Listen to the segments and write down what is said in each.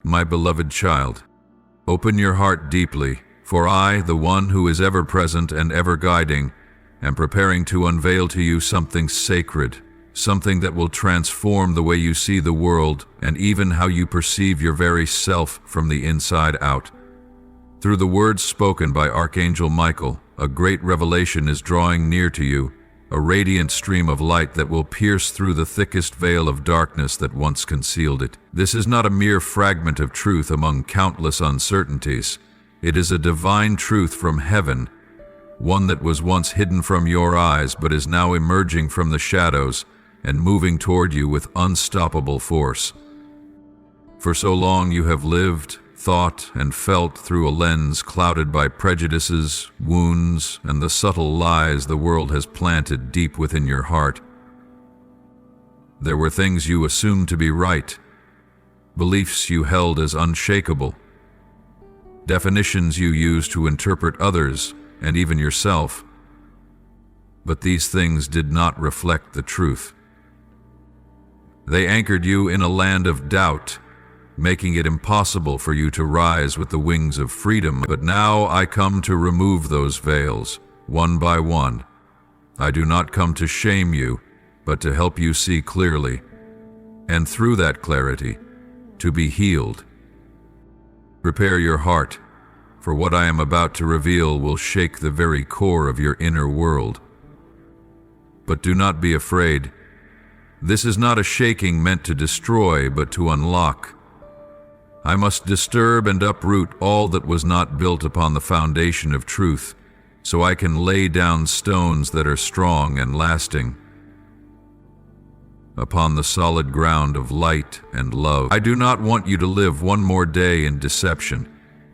My beloved child, open your heart deeply, for I, the one who is ever present and ever guiding, am preparing to unveil to you something sacred, something that will transform the way you see the world and even how you perceive your very self from the inside out. Through the words spoken by Archangel Michael, a great revelation is drawing near to you, a radiant stream of light that will pierce through the thickest veil of darkness that once concealed it. This is not a mere fragment of truth among countless uncertainties. It is a divine truth from heaven, one that was once hidden from your eyes but is now emerging from the shadows and moving toward you with unstoppable force. For so long you have lived, thought, and felt through a lens clouded by prejudices, wounds, and the subtle lies the world has planted deep within your heart. There were things you assumed to be right, beliefs you held as unshakable, definitions you used to interpret others and even yourself. But these things did not reflect the truth. They anchored you in a land of doubt, making it impossible for you to rise with the wings of freedom. But now I come to remove those veils, one by one. I do not come to shame you, but to help you see clearly, and through that clarity, to be healed. Prepare your heart, for what I am about to reveal will shake the very core of your inner world. But do not be afraid. This is not a shaking meant to destroy, but to unlock. I must disturb and uproot all that was not built upon the foundation of truth, so I can lay down stones that are strong and lasting upon the solid ground of light and love. I do not want you to live one more day in deception,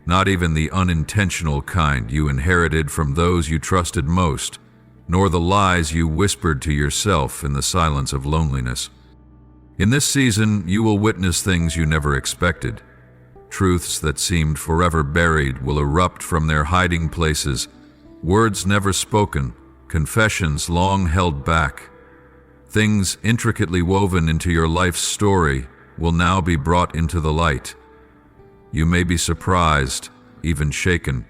not even the unintentional kind you inherited from those you trusted most, nor the lies you whispered to yourself in the silence of loneliness. In this season, you will witness things you never expected. Truths that seemed forever buried will erupt from their hiding places, words never spoken, confessions long held back. Things intricately woven into your life's story will now be brought into the light. You may be surprised, even shaken,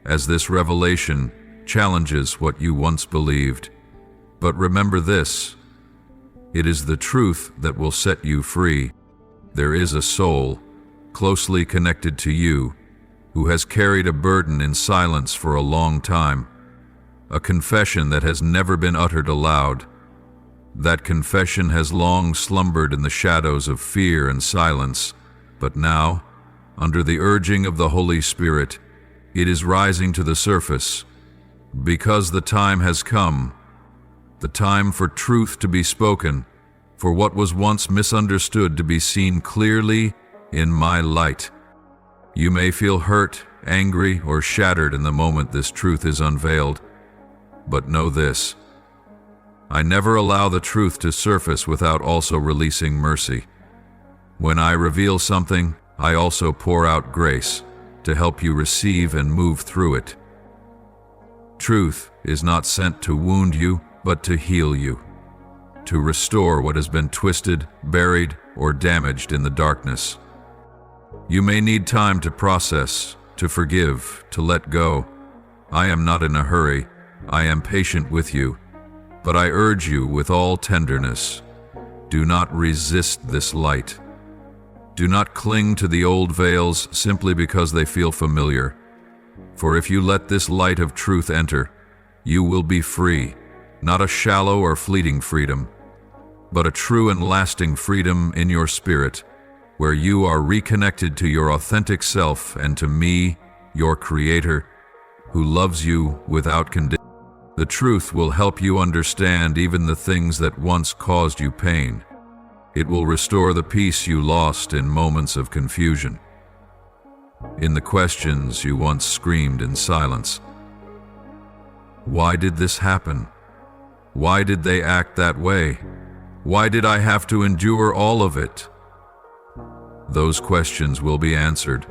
as this revelation challenges what you once believed. But remember this: it is the truth that will set you free. There is a soul, closely connected to you, who has carried a burden in silence for a long time, a confession that has never been uttered aloud. That confession has long slumbered in the shadows of fear and silence, but now, under the urging of the Holy Spirit, it is rising to the surface, because the time has come, the time for truth to be spoken, for what was once misunderstood to be seen clearly in my light. You may feel hurt, angry, or shattered in the moment this truth is unveiled, but know this: I never allow the truth to surface without also releasing mercy. When I reveal something, I also pour out grace to help you receive and move through it. Truth is not sent to wound you, but to heal you, to restore what has been twisted, buried, or damaged in the darkness. You may need time to process, to forgive, to let go. I am not in a hurry. I am patient with you. But I urge you with all tenderness, do not resist this light. Do not cling to the old veils simply because they feel familiar. For if you let this light of truth enter, you will be free, not a shallow or fleeting freedom, but a true and lasting freedom in your spirit, where you are reconnected to your authentic self and to me, your Creator, who loves you without condition. The truth will help you understand even the things that once caused you pain. It will restore the peace you lost in moments of confusion, in the questions you once screamed in silence. Why did this happen? Why did they act that way? Why did I have to endure all of it? Those questions will be answered.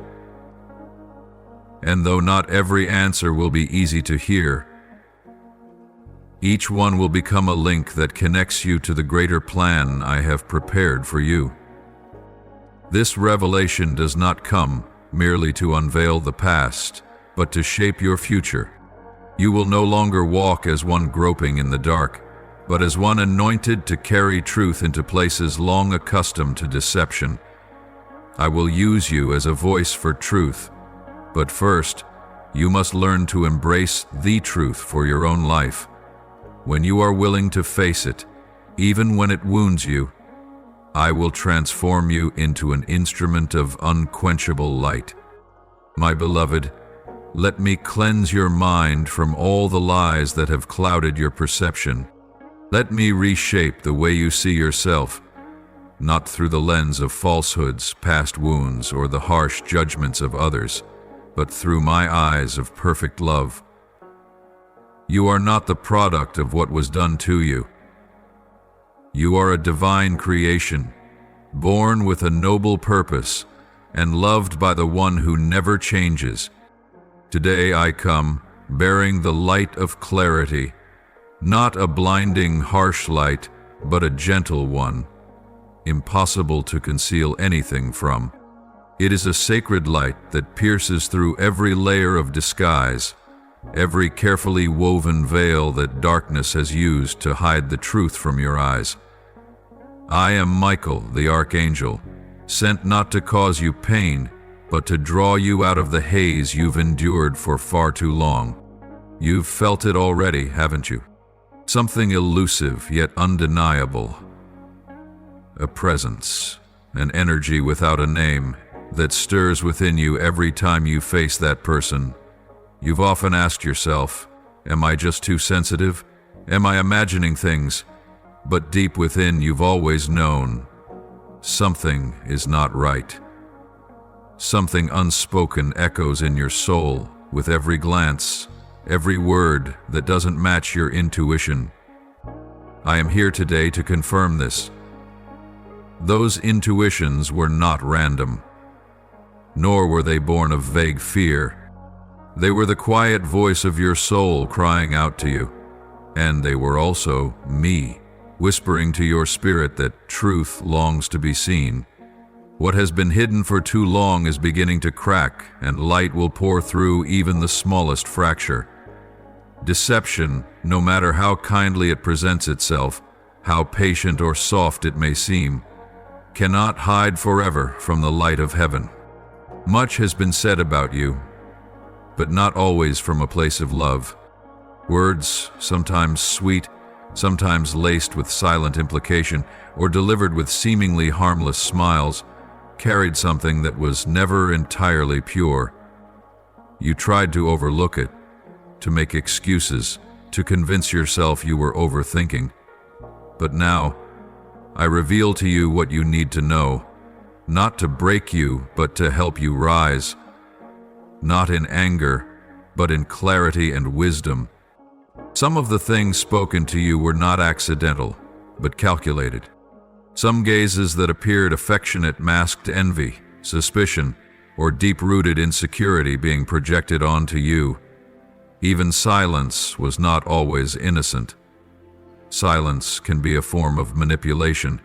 And though not every answer will be easy to hear, each one will become a link that connects you to the greater plan I have prepared for you. This revelation does not come merely to unveil the past, but to shape your future. You will no longer walk as one groping in the dark, but as one anointed to carry truth into places long accustomed to deception. I will use you as a voice for truth, but first, you must learn to embrace the truth for your own life. When you are willing to face it, even when it wounds you, I will transform you into an instrument of unquenchable light. My beloved, let me cleanse your mind from all the lies that have clouded your perception. Let me reshape the way you see yourself, not through the lens of falsehoods, past wounds, or the harsh judgments of others, but through my eyes of perfect love. You are not the product of what was done to you. You are a divine creation, born with a noble purpose and loved by the one who never changes. Today I come, bearing the light of clarity, not a blinding, harsh light, but a gentle one, impossible to conceal anything from. It is a sacred light that pierces through every layer of disguise, every carefully woven veil that darkness has used to hide the truth from your eyes. I am Michael, the Archangel, sent not to cause you pain, but to draw you out of the haze you've endured for far too long. You've felt it already, haven't you? Something elusive yet undeniable. A presence, an energy without a name, that stirs within you every time you face that person. You've often asked yourself, am I just too sensitive? Am I imagining things? But deep within you've always known, something is not right. Something unspoken echoes in your soul with every glance, every word that doesn't match your intuition. I am here today to confirm this. Those intuitions were not random, nor were they born of vague fear. They were the quiet voice of your soul crying out to you, and they were also me, whispering to your spirit that truth longs to be seen. What has been hidden for too long is beginning to crack, and light will pour through even the smallest fracture. Deception, no matter how kindly it presents itself, how patient or soft it may seem, cannot hide forever from the light of heaven. Much has been said about you, but not always from a place of love. Words, sometimes sweet, sometimes laced with silent implication, or delivered with seemingly harmless smiles, carried something that was never entirely pure. You tried to overlook it, to make excuses, to convince yourself you were overthinking. But now, I reveal to you what you need to know, not to break you, but to help you rise. Not in anger, but in clarity and wisdom. Some of the things spoken to you were not accidental, but calculated. Some gazes that appeared affectionate masked envy, suspicion, or deep-rooted insecurity being projected onto you. Even silence was not always innocent. Silence can be a form of manipulation,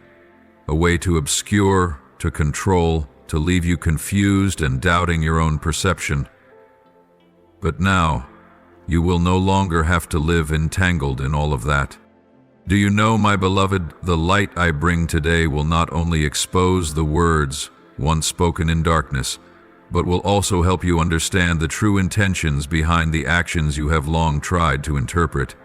a way to obscure, to control, to leave you confused and doubting your own perception. But now, you will no longer have to live entangled in all of that. Do you know, my beloved, the light I bring today will not only expose the words once spoken in darkness, but will also help you understand the true intentions behind the actions you have long tried to interpret.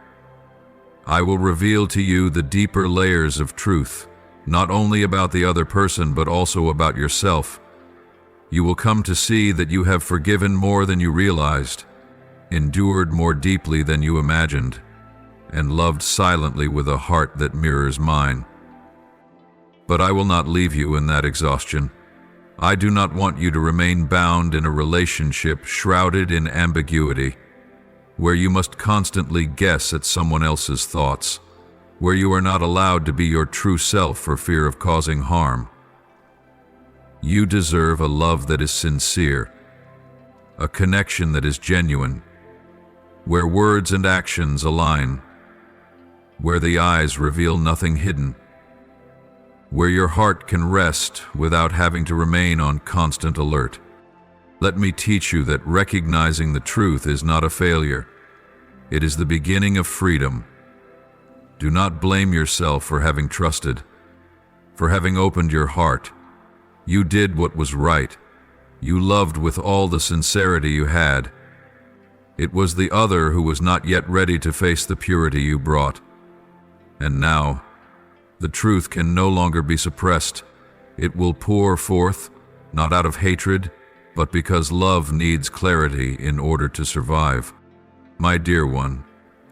I will reveal to you the deeper layers of truth, not only about the other person but also about yourself. You will come to see that you have forgiven more than you realized, endured more deeply than you imagined, and loved silently with a heart that mirrors mine. But I will not leave you in that exhaustion. I do not want you to remain bound in a relationship shrouded in ambiguity, where you must constantly guess at someone else's thoughts, where you are not allowed to be your true self for fear of causing harm. You deserve a love that is sincere, a connection that is genuine, where words and actions align, where the eyes reveal nothing hidden. where your heart can rest without having to remain on constant alert. Let me teach you that recognizing the truth is not a failure. It is the beginning of freedom. Do not blame yourself for having trusted, for having opened your heart. You did what was right. You loved with all the sincerity you had. It was the other who was not yet ready to face the purity you brought. And now, the truth can no longer be suppressed. It will pour forth, not out of hatred, but because love needs clarity in order to survive. My dear one,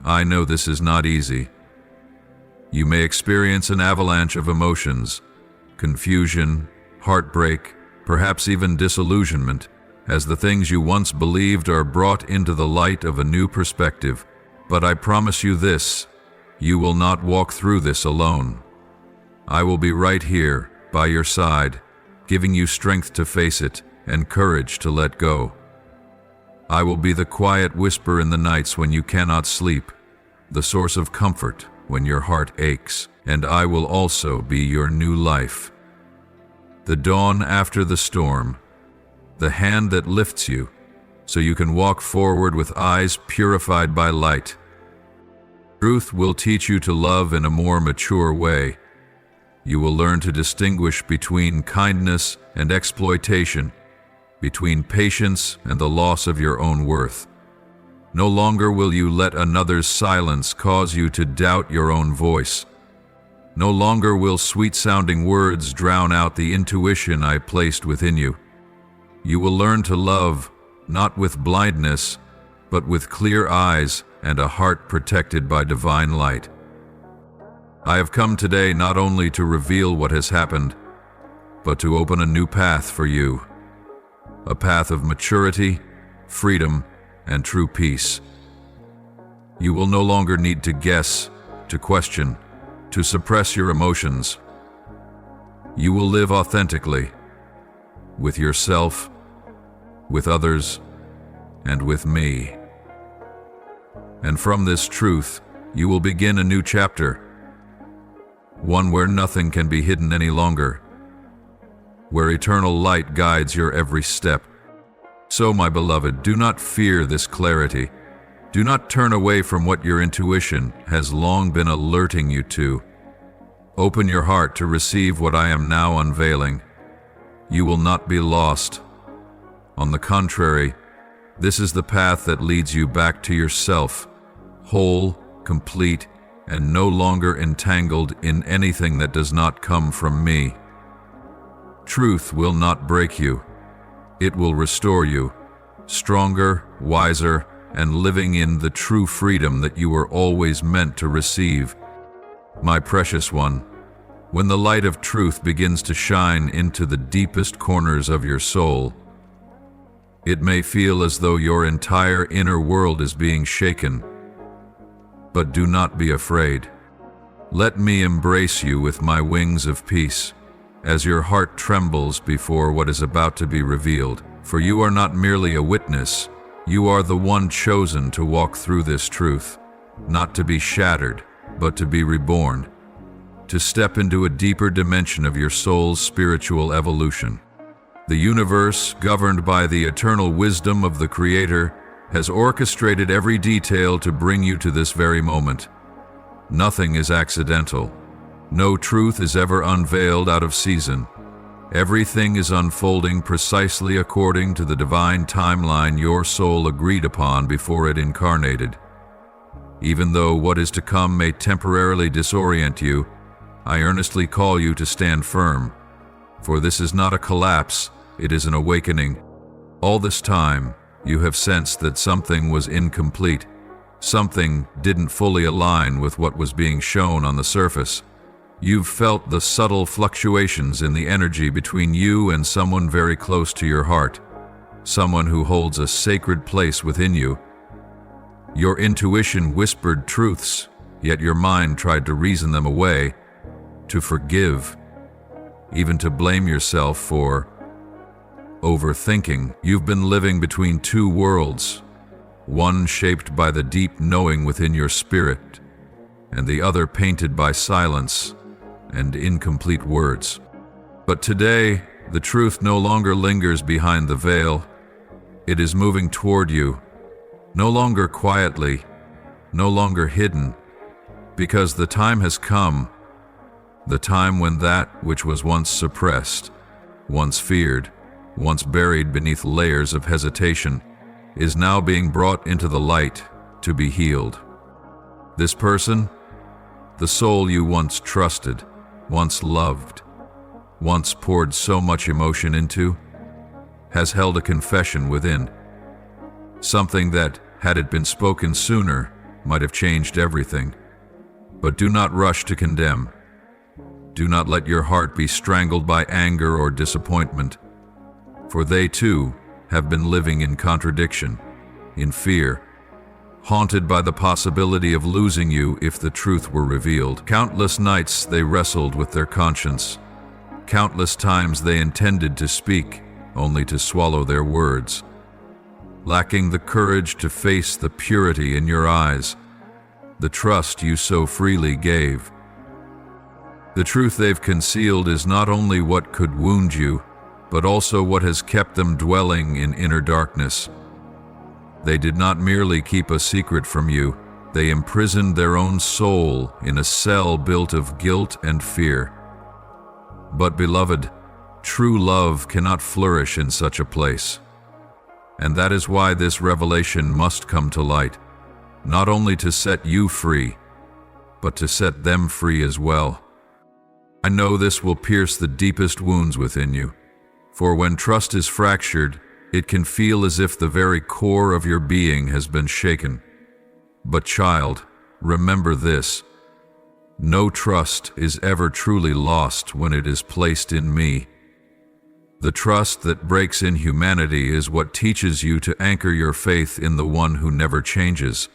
I know this is not easy. You may experience an avalanche of emotions, confusion, heartbreak, perhaps even disillusionment, as the things you once believed are brought into the light of a new perspective. But I promise you this, you will not walk through this alone. I will be right here, by your side, giving you strength to face it and courage to let go. I will be the quiet whisper in the nights when you cannot sleep, the source of comfort when your heart aches, and I will also be your new life. The dawn after the storm, the hand that lifts you so you can walk forward with eyes purified by light. Truth will teach you to love in a more mature way. You will learn to distinguish between kindness and exploitation, between patience and the loss of your own worth. No longer will you let another's silence cause you to doubt your own voice. No longer will sweet-sounding words drown out the intuition I placed within you. You will learn to love, not with blindness, but with clear eyes and a heart protected by divine light. I have come today not only to reveal what has happened, but to open a new path for you. A path of maturity, freedom, and true peace. You will no longer need to guess, to question, to suppress your emotions. You will live authentically, with yourself, with others, and with me. And from this truth, you will begin a new chapter, one where nothing can be hidden any longer, where eternal light guides your every step. So, my beloved, do not fear this clarity. Do not turn away from what your intuition has long been alerting you to. Open your heart to receive what I am now unveiling. You will not be lost. On the contrary, this is the path that leads you back to yourself, whole, complete, and no longer entangled in anything that does not come from me. Truth will not break you. It will restore you, stronger, wiser, and living in the true freedom that you were always meant to receive. My precious one, when the light of truth begins to shine into the deepest corners of your soul, it may feel as though your entire inner world is being shaken. But do not be afraid. Let me embrace you with my wings of peace, as your heart trembles before what is about to be revealed. For you are not merely a witness, you are the one chosen to walk through this truth, not to be shattered, but to be reborn, to step into a deeper dimension of your soul's spiritual evolution. The universe, governed by the eternal wisdom of the Creator, has orchestrated every detail to bring you to this very moment. Nothing is accidental. No truth is ever unveiled out of season. Everything is unfolding precisely according to the divine timeline your soul agreed upon before it incarnated. Even though what is to come may temporarily disorient you, I earnestly call you to stand firm, for this is not a collapse, it is an awakening. All this time, you have sensed that something was incomplete. Something didn't fully align with what was being shown on the surface. You've felt the subtle fluctuations in the energy between you and someone very close to your heart, someone who holds a sacred place within you. Your intuition whispered truths, yet your mind tried to reason them away, to forgive, even to blame yourself for overthinking. You've been living between two worlds, one shaped by the deep knowing within your spirit, and the other painted by silence, and incomplete words. But today, the truth no longer lingers behind the veil. It is moving toward you, no longer quietly, no longer hidden, because the time has come, the time when that which was once suppressed, once feared, once buried beneath layers of hesitation, is now being brought into the light to be healed. This person, the soul you once trusted, once loved, once poured so much emotion into, has held a confession within. Something that, had it been spoken sooner, might have changed everything. But do not rush to condemn. Do not let your heart be strangled by anger or disappointment, for they too have been living in contradiction, in fear, haunted by the possibility of losing you if the truth were revealed. Countless nights they wrestled with their conscience. Countless times they intended to speak, only to swallow their words, lacking the courage to face the purity in your eyes, the trust you so freely gave. The truth they've concealed is not only what could wound you, but also what has kept them dwelling in inner darkness. They did not merely keep a secret from you, they imprisoned their own soul in a cell built of guilt and fear. But beloved, true love cannot flourish in such a place. And that is why this revelation must come to light, not only to set you free, but to set them free as well. I know this will pierce the deepest wounds within you, for when trust is fractured, it can feel as if the very core of your being has been shaken. But child, remember this: no trust is ever truly lost when it is placed in me. The trust that breaks in humanity is what teaches you to anchor your faith in the one who never changes.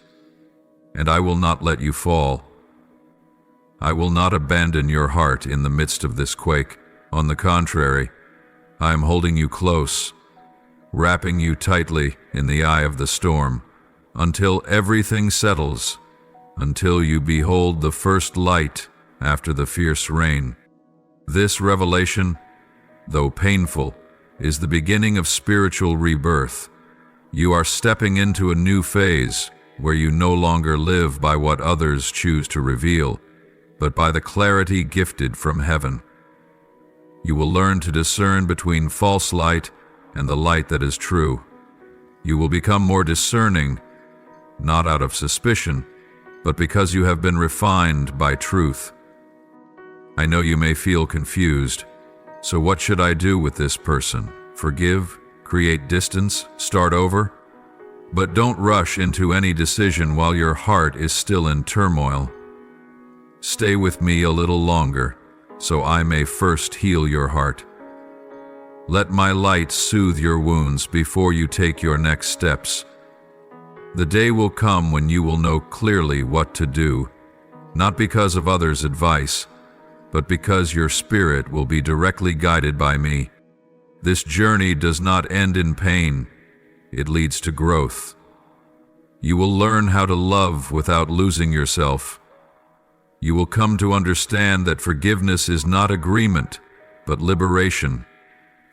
And I will not let you fall. I will not abandon your heart in the midst of this quake. On the contrary, I am holding you close, wrapping you tightly in the eye of the storm, until everything settles, until you behold the first light after the fierce rain. This revelation, though painful, is the beginning of spiritual rebirth. You are stepping into a new phase where you no longer live by what others choose to reveal, but by the clarity gifted from heaven. You will learn to discern between false light and the light that is true. You will become more discerning, not out of suspicion, but because you have been refined by truth. I know you may feel confused. So what should I do with this person? Forgive? Create distance? Start over? But don't rush into any decision while your heart is still in turmoil. Stay with me a little longer, so I may first heal your heart. Let my light soothe your wounds before you take your next steps. The day will come when you will know clearly what to do, not because of others' advice, but because your spirit will be directly guided by me. This journey does not end in pain, it leads to growth. You will learn how to love without losing yourself. You will come to understand that forgiveness is not agreement, but liberation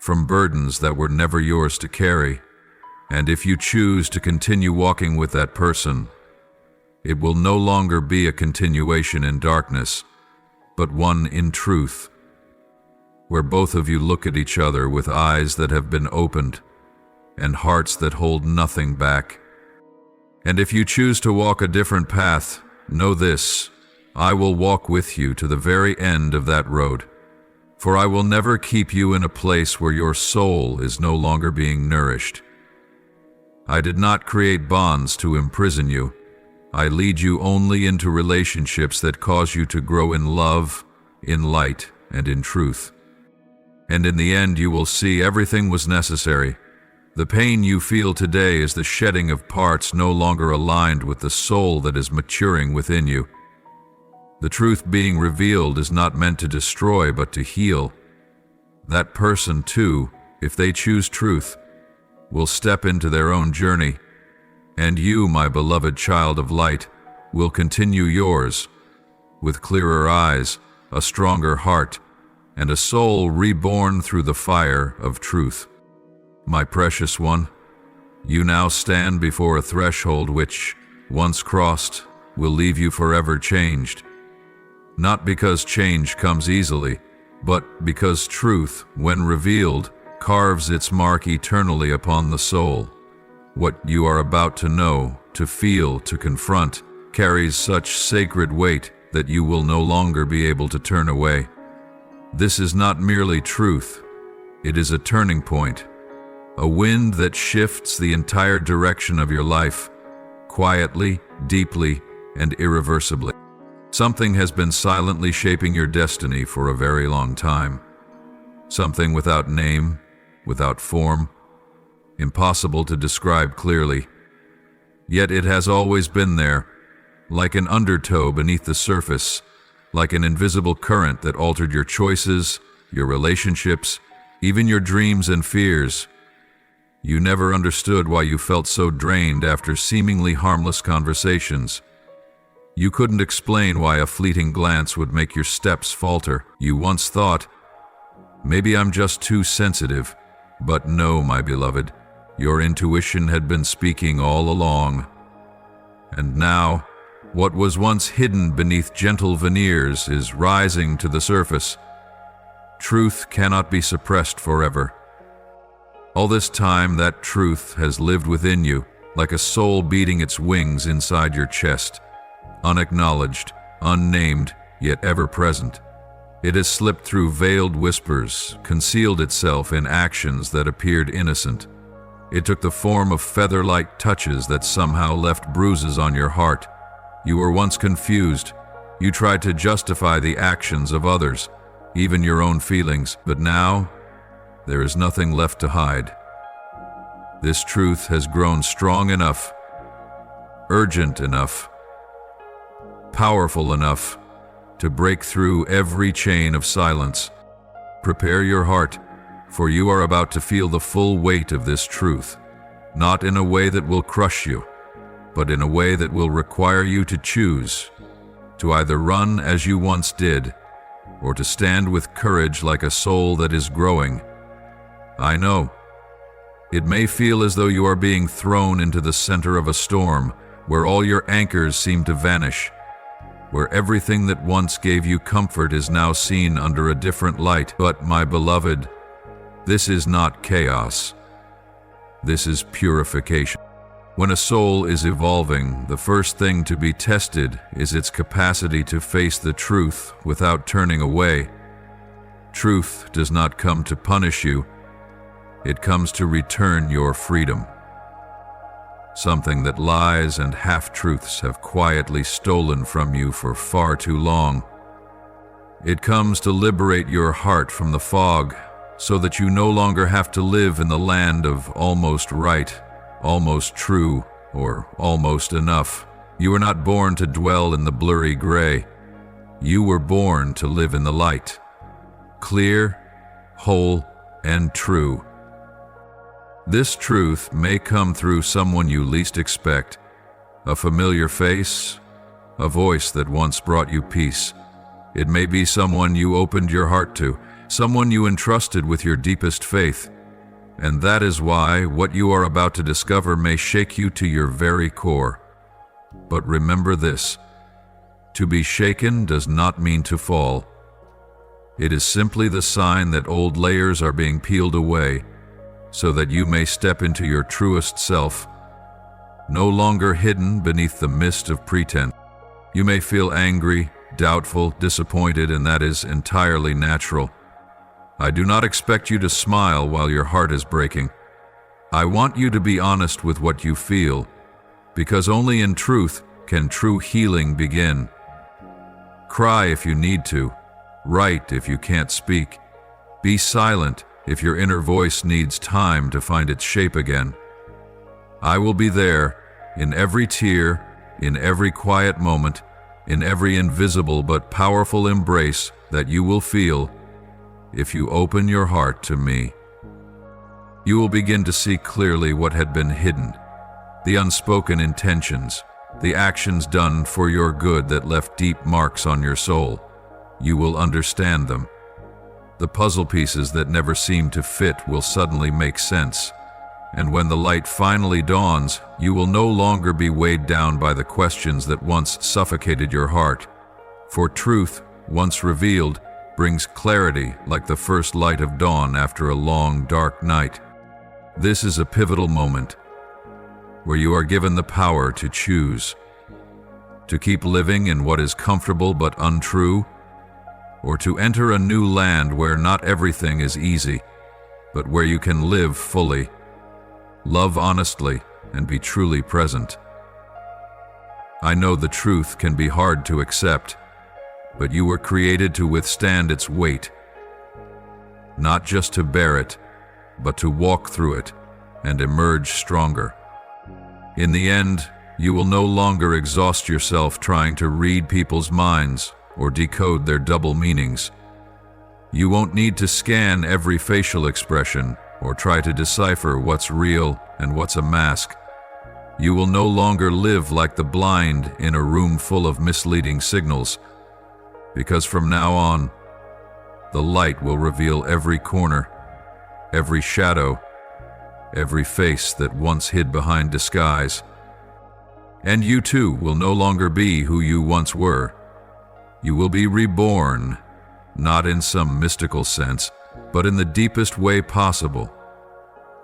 from burdens that were never yours to carry. And if you choose to continue walking with that person, it will no longer be a continuation in darkness, but one in truth, where both of you look at each other with eyes that have been opened and hearts that hold nothing back. And if you choose to walk a different path, know this: I will walk with you to the very end of that road, for I will never keep you in a place where your soul is no longer being nourished. I did not create bonds to imprison you. I lead you only into relationships that cause you to grow in love, in light, and in truth. And in the end you will see everything was necessary. The pain you feel today is the shedding of parts no longer aligned with the soul that is maturing within you. The truth being revealed is not meant to destroy but to heal. That person too, if they choose truth, will step into their own journey. And you, my beloved child of light, will continue yours, with clearer eyes, a stronger heart, and a soul reborn through the fire of truth. My precious one, you now stand before a threshold which, once crossed, will leave you forever changed. Not because change comes easily, but because truth, when revealed, carves its mark eternally upon the soul. What you are about to know, to feel, to confront, carries such sacred weight that you will no longer be able to turn away. This is not merely truth, it is a turning point, a wind that shifts the entire direction of your life, quietly, deeply, and irreversibly. Something has been silently shaping your destiny for a very long time. Something without name, without form, impossible to describe clearly. Yet it has always been there, like an undertow beneath the surface, like an invisible current that altered your choices, your relationships, even your dreams and fears. You never understood why you felt so drained after seemingly harmless conversations. You couldn't explain why a fleeting glance would make your steps falter. You once thought, maybe I'm just too sensitive. But no, my beloved, your intuition had been speaking all along. And now, what was once hidden beneath gentle veneers is rising to the surface. Truth cannot be suppressed forever. All this time, that truth has lived within you, like a soul beating its wings inside your chest. Unacknowledged, unnamed, yet ever present. It has slipped through veiled whispers, concealed itself in actions that appeared innocent. It took the form of feather-like touches that somehow left bruises on your heart. You were once confused. You tried to justify the actions of others, even your own feelings, but now, there is nothing left to hide. This truth has grown strong enough, urgent enough, powerful enough to break through every chain of silence. Prepare your heart, for you are about to feel the full weight of this truth, not in a way that will crush you, but in a way that will require you to choose, to either run as you once did, or to stand with courage like a soul that is growing. I know. It may feel as though you are being thrown into the center of a storm, where all your anchors seem to vanish, where everything that once gave you comfort is now seen under a different light. But, my beloved, this is not chaos. This is purification. When a soul is evolving, the first thing to be tested is its capacity to face the truth without turning away. Truth does not come to punish you. It comes to return your freedom. Something that lies and half-truths have quietly stolen from you for far too long. It comes to liberate your heart from the fog, so that you no longer have to live in the land of almost right, almost true, or almost enough. You were not born to dwell in the blurry gray. You were born to live in the light. Clear, whole, and true. This truth may come through someone you least expect, a familiar face, a voice that once brought you peace. It may be someone you opened your heart to, someone you entrusted with your deepest faith. And that is why what you are about to discover may shake you to your very core. But remember this: to be shaken does not mean to fall. It is simply the sign that old layers are being peeled away, so that you may step into your truest self, no longer hidden beneath the mist of pretense. You may feel angry, doubtful, disappointed, and that is entirely natural. I do not expect you to smile while your heart is breaking. I want you to be honest with what you feel, because only in truth can true healing begin. Cry if you need to, write if you can't speak, be silent if your inner voice needs time to find its shape again. I will be there, in every tear, in every quiet moment, in every invisible but powerful embrace that you will feel if you open your heart to me. You will begin to see clearly what had been hidden, the unspoken intentions, the actions done for your good that left deep marks on your soul. you will understand them. The puzzle pieces that never seemed to fit will suddenly make sense. And when the light finally dawns, you will no longer be weighed down by the questions that once suffocated your heart. For truth, once revealed, brings clarity like the first light of dawn after a long, dark night. This is a pivotal moment where you are given the power to choose. To keep living in what is comfortable but untrue, or to enter a new land where not everything is easy, but where you can live fully, love honestly, and be truly present. I know the truth can be hard to accept, but you were created to withstand its weight, not just to bear it, but to walk through it and emerge stronger. In the end, you will no longer exhaust yourself trying to read people's minds or decode their double meanings. You won't need to scan every facial expression or try to decipher what's real and what's a mask. You will no longer live like the blind in a room full of misleading signals, because from now on, the light will reveal every corner, every shadow, every face that once hid behind disguise. And you too will no longer be who you once were. You will be reborn, not in some mystical sense, but in the deepest way possible,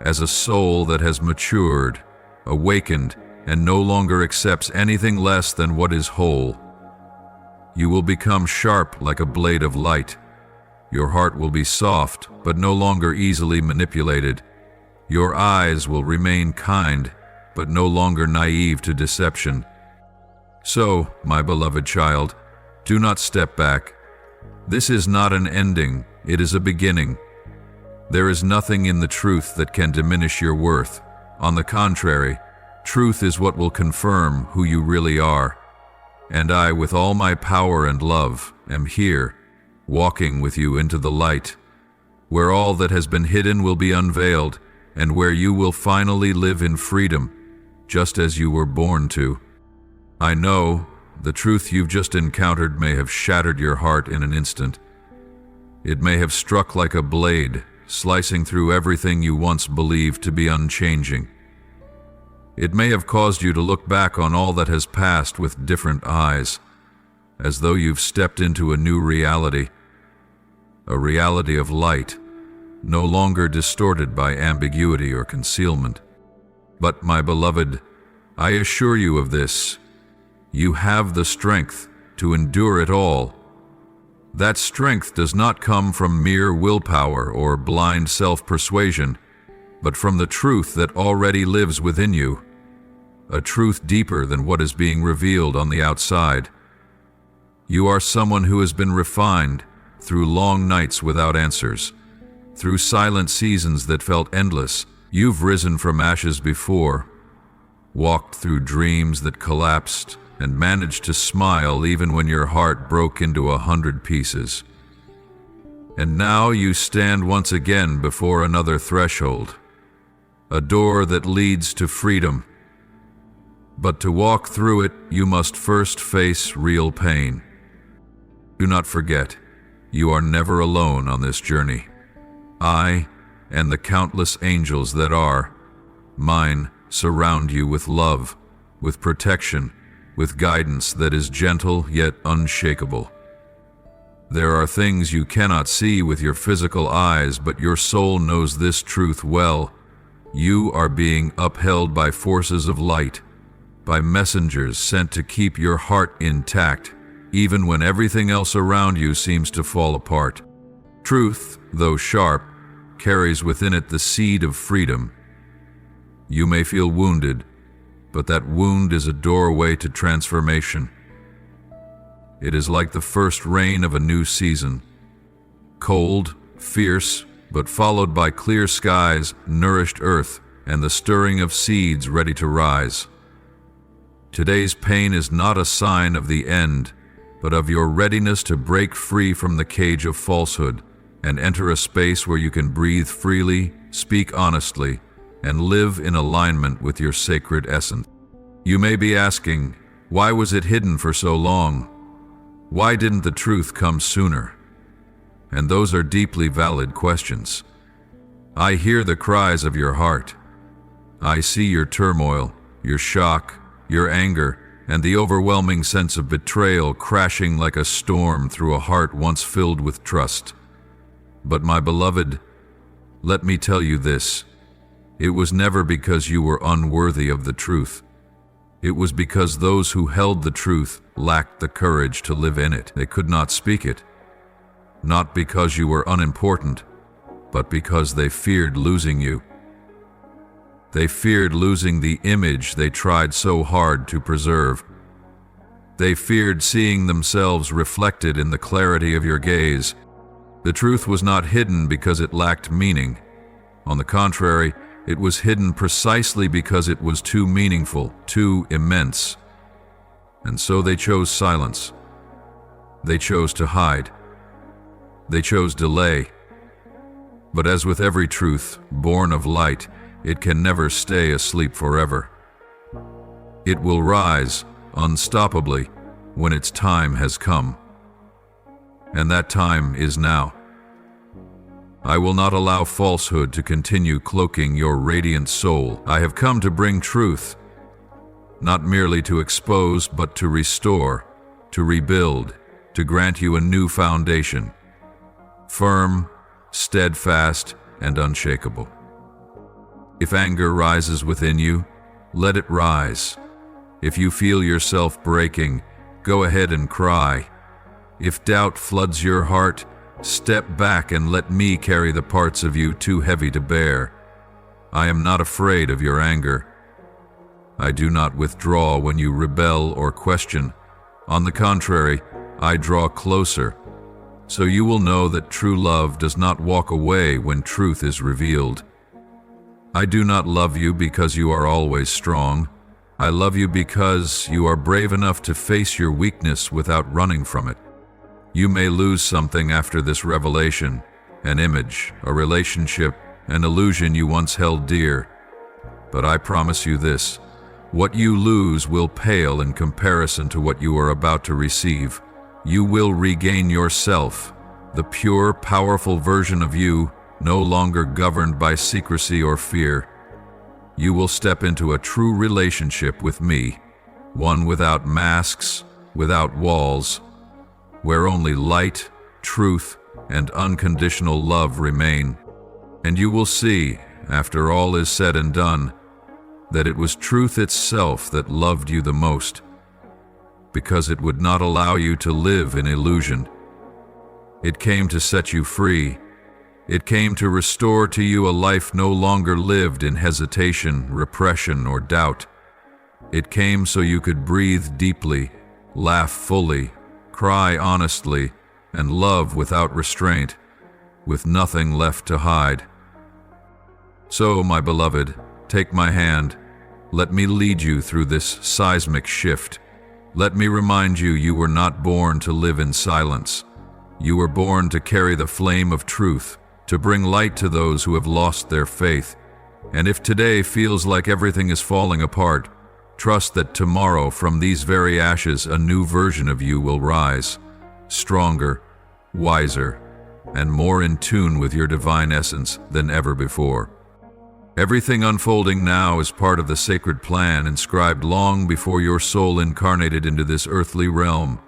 as a soul that has matured, awakened, and no longer accepts anything less than what is whole. You will become sharp like a blade of light. Your heart will be soft, but no longer easily manipulated. Your eyes will remain kind, but no longer naive to deception. So, my beloved child, do not step back. This is not an ending, it is a beginning. There is nothing in the truth that can diminish your worth. On the contrary, truth is what will confirm who you really are. And I, with all my power and love, am here, walking with you into the light, where all that has been hidden will be unveiled, and where you will finally live in freedom, just as you were born to. I know the truth you've just encountered may have shattered your heart in an instant. It may have struck like a blade, slicing through everything you once believed to be unchanging. It may have caused you to look back on all that has passed with different eyes, as though you've stepped into a new reality, a reality of light, no longer distorted by ambiguity or concealment. But, my beloved, I assure you of this: you have the strength to endure it all. That strength does not come from mere willpower or blind self-persuasion, but from the truth that already lives within you, a truth deeper than what is being revealed on the outside. You are someone who has been refined through long nights without answers, through silent seasons that felt endless. You've risen from ashes before, walked through dreams that collapsed, and managed to smile even when your heart broke into 100 pieces. And now you stand once again before another threshold, a door that leads to freedom. But to walk through it, you must first face real pain. Do not forget, you are never alone on this journey. I, and the countless angels that are mine, surround you with love, with protection, with guidance that is gentle yet unshakable. There are things you cannot see with your physical eyes, but your soul knows this truth well. You are being upheld by forces of light, by messengers sent to keep your heart intact, even when everything else around you seems to fall apart. Truth, though sharp, carries within it the seed of freedom. You may feel wounded, but that wound is a doorway to transformation. It is like the first rain of a new season, cold, fierce, but followed by clear skies, nourished earth, and the stirring of seeds ready to rise. Today's pain is not a sign of the end, but of your readiness to break free from the cage of falsehood and enter a space where you can breathe freely, speak honestly, and live in alignment with your sacred essence. You may be asking, why was it hidden for so long? Why didn't the truth come sooner? And those are deeply valid questions. I hear the cries of your heart. I see your turmoil, your shock, your anger, and the overwhelming sense of betrayal crashing like a storm through a heart once filled with trust. But my beloved, let me tell you this. It was never because you were unworthy of the truth. It was because those who held the truth lacked the courage to live in it. They could not speak it. Not because you were unimportant, but because they feared losing you. They feared losing the image they tried so hard to preserve. They feared seeing themselves reflected in the clarity of your gaze. The truth was not hidden because it lacked meaning. On the contrary, it was hidden precisely because it was too meaningful, too immense. And so they chose silence. They chose to hide. They chose delay. But as with every truth, born of light, it can never stay asleep forever. It will rise, unstoppably, when its time has come. And that time is now. I will not allow falsehood to continue cloaking your radiant soul. I have come to bring truth, not merely to expose, but to restore, to rebuild, to grant you a new foundation, firm, steadfast, and unshakable. If anger rises within you, let it rise. If you feel yourself breaking, go ahead and cry. If doubt floods your heart, step back and let me carry the parts of you too heavy to bear. I am not afraid of your anger. I do not withdraw when you rebel or question. On the contrary, I draw closer, so you will know that true love does not walk away when truth is revealed. I do not love you because you are always strong. I love you because you are brave enough to face your weakness without running from it. You may lose something after this revelation, an image, a relationship, an illusion you once held dear. But I promise you this, what you lose will pale in comparison to what you are about to receive. You will regain yourself, the pure, powerful version of you, no longer governed by secrecy or fear. You will step into a true relationship with me, one without masks, without walls, where only light, truth, and unconditional love remain. And you will see, after all is said and done, that it was truth itself that loved you the most, because it would not allow you to live in illusion. It came to set you free. It came to restore to you a life no longer lived in hesitation, repression, or doubt. It came so you could breathe deeply, laugh fully, cry honestly, and love without restraint, with nothing left to hide. So, my beloved, take my hand. Let me lead you through this seismic shift. Let me remind you, you were not born to live in silence. You were born to carry the flame of truth, to bring light to those who have lost their faith. And if today feels like everything is falling apart, trust that tomorrow from these very ashes a new version of you will rise, stronger, wiser, and more in tune with your divine essence than ever before. Everything unfolding now is part of the sacred plan inscribed long before your soul incarnated into this earthly realm.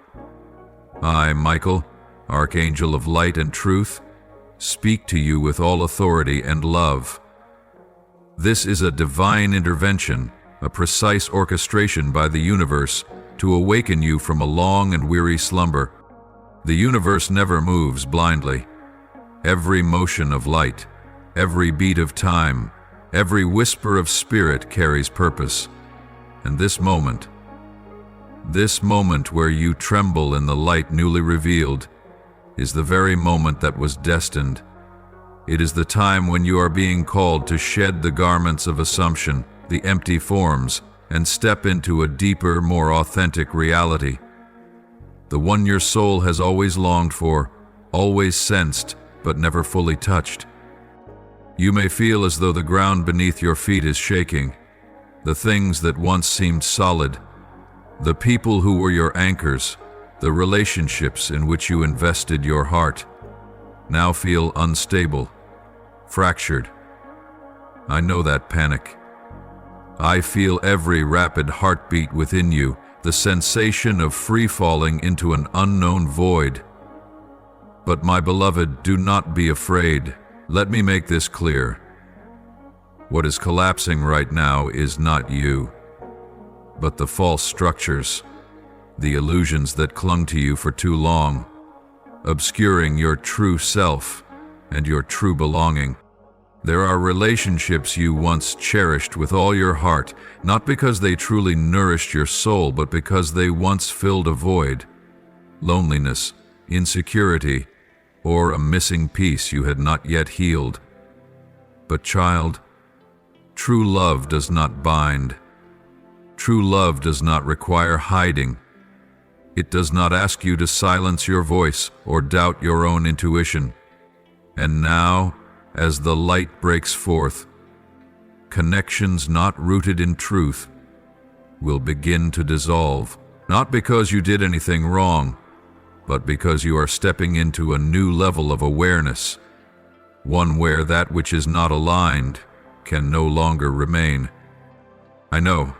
I, Michael, Archangel of Light and Truth, speak to you with all authority and love. This is a divine intervention, a precise orchestration by the universe to awaken you from a long and weary slumber. The universe never moves blindly. Every motion of light, every beat of time, every whisper of spirit carries purpose. And this moment where you tremble in the light newly revealed, is the very moment that was destined. It is the time when you are being called to shed the garments of assumption, the empty forms, and step into a deeper, more authentic reality. The one your soul has always longed for, always sensed, but never fully touched. You may feel as though the ground beneath your feet is shaking. The things that once seemed solid, the people who were your anchors, The relationships in which you invested your heart now feel unstable, fractured. I know that panic. I feel every rapid heartbeat within you, the sensation of free-falling into an unknown void. But my beloved, do not be afraid. Let me make this clear. What is collapsing right now is not you, but the false structures, the illusions that clung to you for too long, obscuring your true self and your true belonging. There are relationships you once cherished with all your heart, not because they truly nourished your soul, but because they once filled a void, loneliness, insecurity, or a missing piece you had not yet healed. But child, true love does not bind. True love does not require hiding. It does not ask you to silence your voice or doubt your own intuition. And now, as the light breaks forth, connections not rooted in truth will begin to dissolve, not because you did anything wrong, but because you are stepping into a new level of awareness, one where that which is not aligned can no longer remain. I know.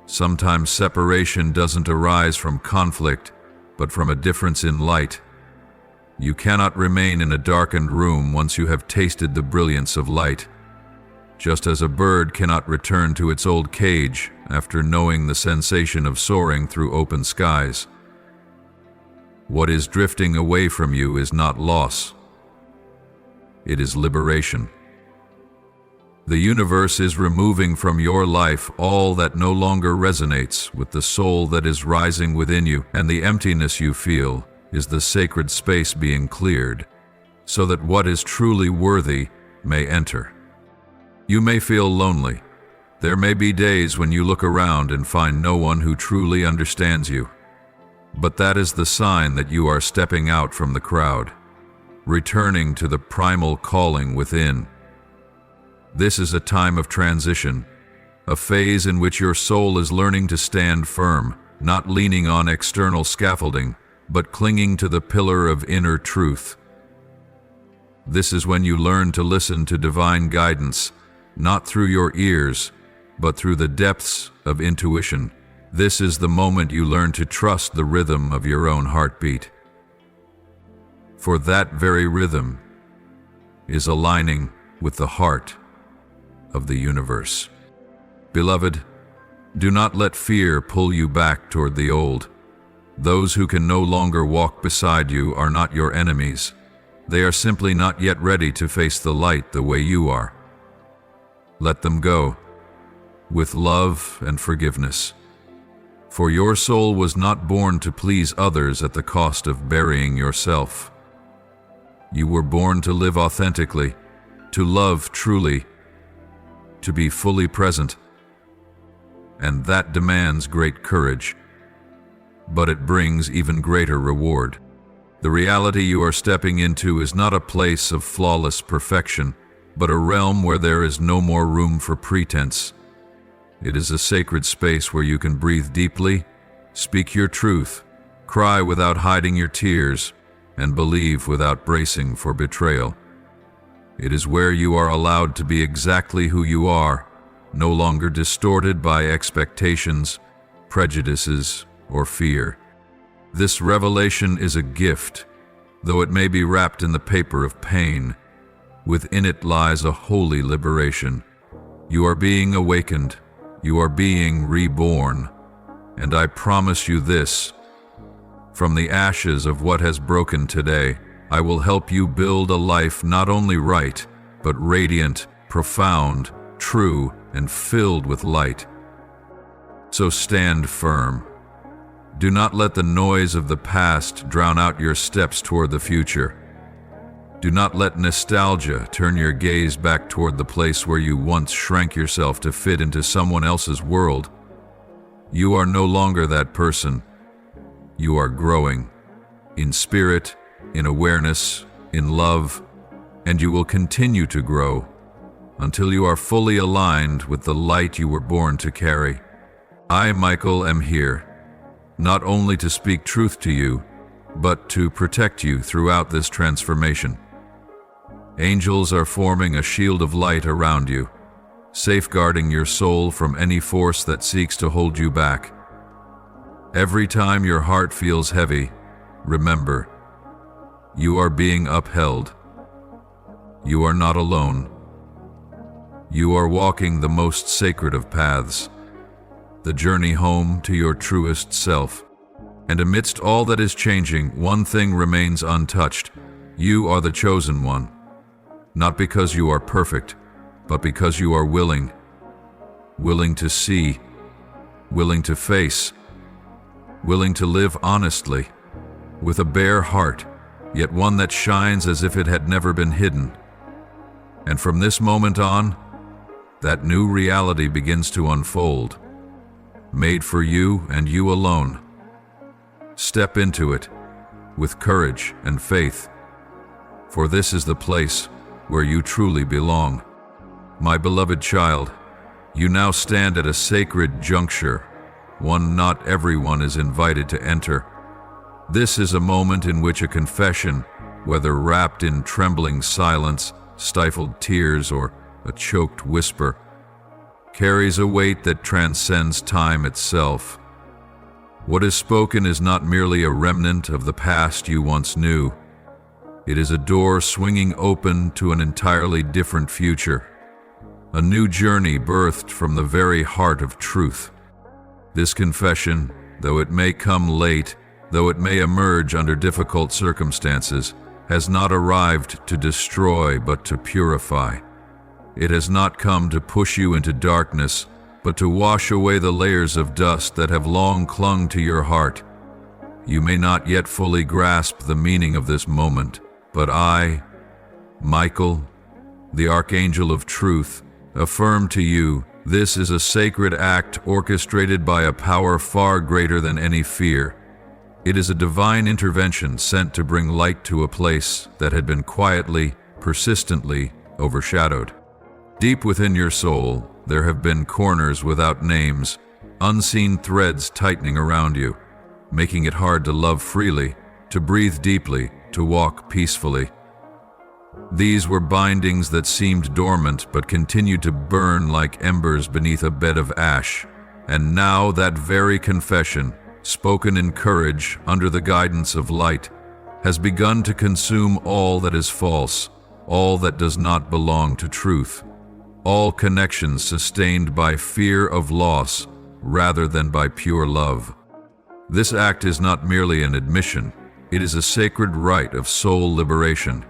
Sometimes separation doesn't arise from conflict, but from a difference in light. You cannot remain in a darkened room once you have tasted the brilliance of light, just as a bird cannot return to its old cage after knowing the sensation of soaring through open skies. What is drifting away from you is not loss. It is liberation. The universe is removing from your life all that no longer resonates with the soul that is rising within you, and the emptiness you feel is the sacred space being cleared, so that what is truly worthy may enter. You may feel lonely. There may be days when you look around and find no one who truly understands you. But that is the sign that you are stepping out from the crowd, returning to the primal calling within. This is a time of transition, a phase in which your soul is learning to stand firm, not leaning on external scaffolding, but clinging to the pillar of inner truth. This is when you learn to listen to divine guidance, not through your ears, but through the depths of intuition. This is the moment you learn to trust the rhythm of your own heartbeat. For that very rhythm is aligning with the heart of the universe. Beloved, do not let fear pull you back toward the old. Those who can no longer walk beside you are not your enemies. They are simply not yet ready to face the light the way you are. Let them go, with love and forgiveness. For your soul was not born to please others at the cost of burying yourself. You were born to live authentically, to love truly, to be fully present. And that demands great courage, but it brings even greater reward. The reality you are stepping into is not a place of flawless perfection, but a realm where there is no more room for pretense. It is a sacred space where you can breathe deeply, speak your truth, cry without hiding your tears, and believe without bracing for betrayal. It is where you are allowed to be exactly who you are, no longer distorted by expectations, prejudices, or fear. This revelation is a gift, though it may be wrapped in the paper of pain. Within it lies a holy liberation. You are being awakened. You are being reborn. And I promise you this: from the ashes of what has broken today, I will help you build a life not only right, but radiant, profound, true, and filled with light. So stand firm. Do not let the noise of the past drown out your steps toward the future. Do not let nostalgia turn your gaze back toward the place where you once shrank yourself to fit into someone else's world. You are no longer that person. You are growing, in spirit, in awareness, in love, and you will continue to grow until you are fully aligned with the light you were born to carry. I, Michael, am here, not only to speak truth to you, but to protect you throughout this transformation. Angels are forming a shield of light around you, safeguarding your soul from any force that seeks to hold you back. Every time your heart feels heavy, remember, you are being upheld. You are not alone. You are walking the most sacred of paths, the journey home to your truest self. And amidst all that is changing, one thing remains untouched. You are the chosen one, not because you are perfect, but because you are willing to see, willing to face, willing to live honestly, with a bare heart, yet one that shines as if it had never been hidden. And from this moment on, that new reality begins to unfold, made for you and you alone. Step into it with courage and faith, for this is the place where you truly belong. My beloved child, you now stand at a sacred juncture, one not everyone is invited to enter. This is a moment in which a confession, whether wrapped in trembling silence, stifled tears, or a choked whisper, carries a weight that transcends time itself. What is spoken is not merely a remnant of the past you once knew. It is a door swinging open to an entirely different future, a new journey birthed from the very heart of truth. This confession, though it may come late, though it may emerge under difficult circumstances, has not arrived to destroy but to purify. It has not come to push you into darkness, but to wash away the layers of dust that have long clung to your heart. You may not yet fully grasp the meaning of this moment, but I, Michael, the Archangel of Truth, affirm to you, this is a sacred act orchestrated by a power far greater than any fear. It is a divine intervention sent to bring light to a place that had been quietly, persistently overshadowed. Deep within your soul, there have been corners without names, unseen threads tightening around you, making it hard to love freely, to breathe deeply, to walk peacefully. These were bindings that seemed dormant but continued to burn like embers beneath a bed of ash. And now that very confession, spoken in courage under the guidance of light, has begun to consume all that is false, all that does not belong to truth, all connections sustained by fear of loss rather than by pure love. This act is not merely an admission, it is a sacred rite of soul liberation.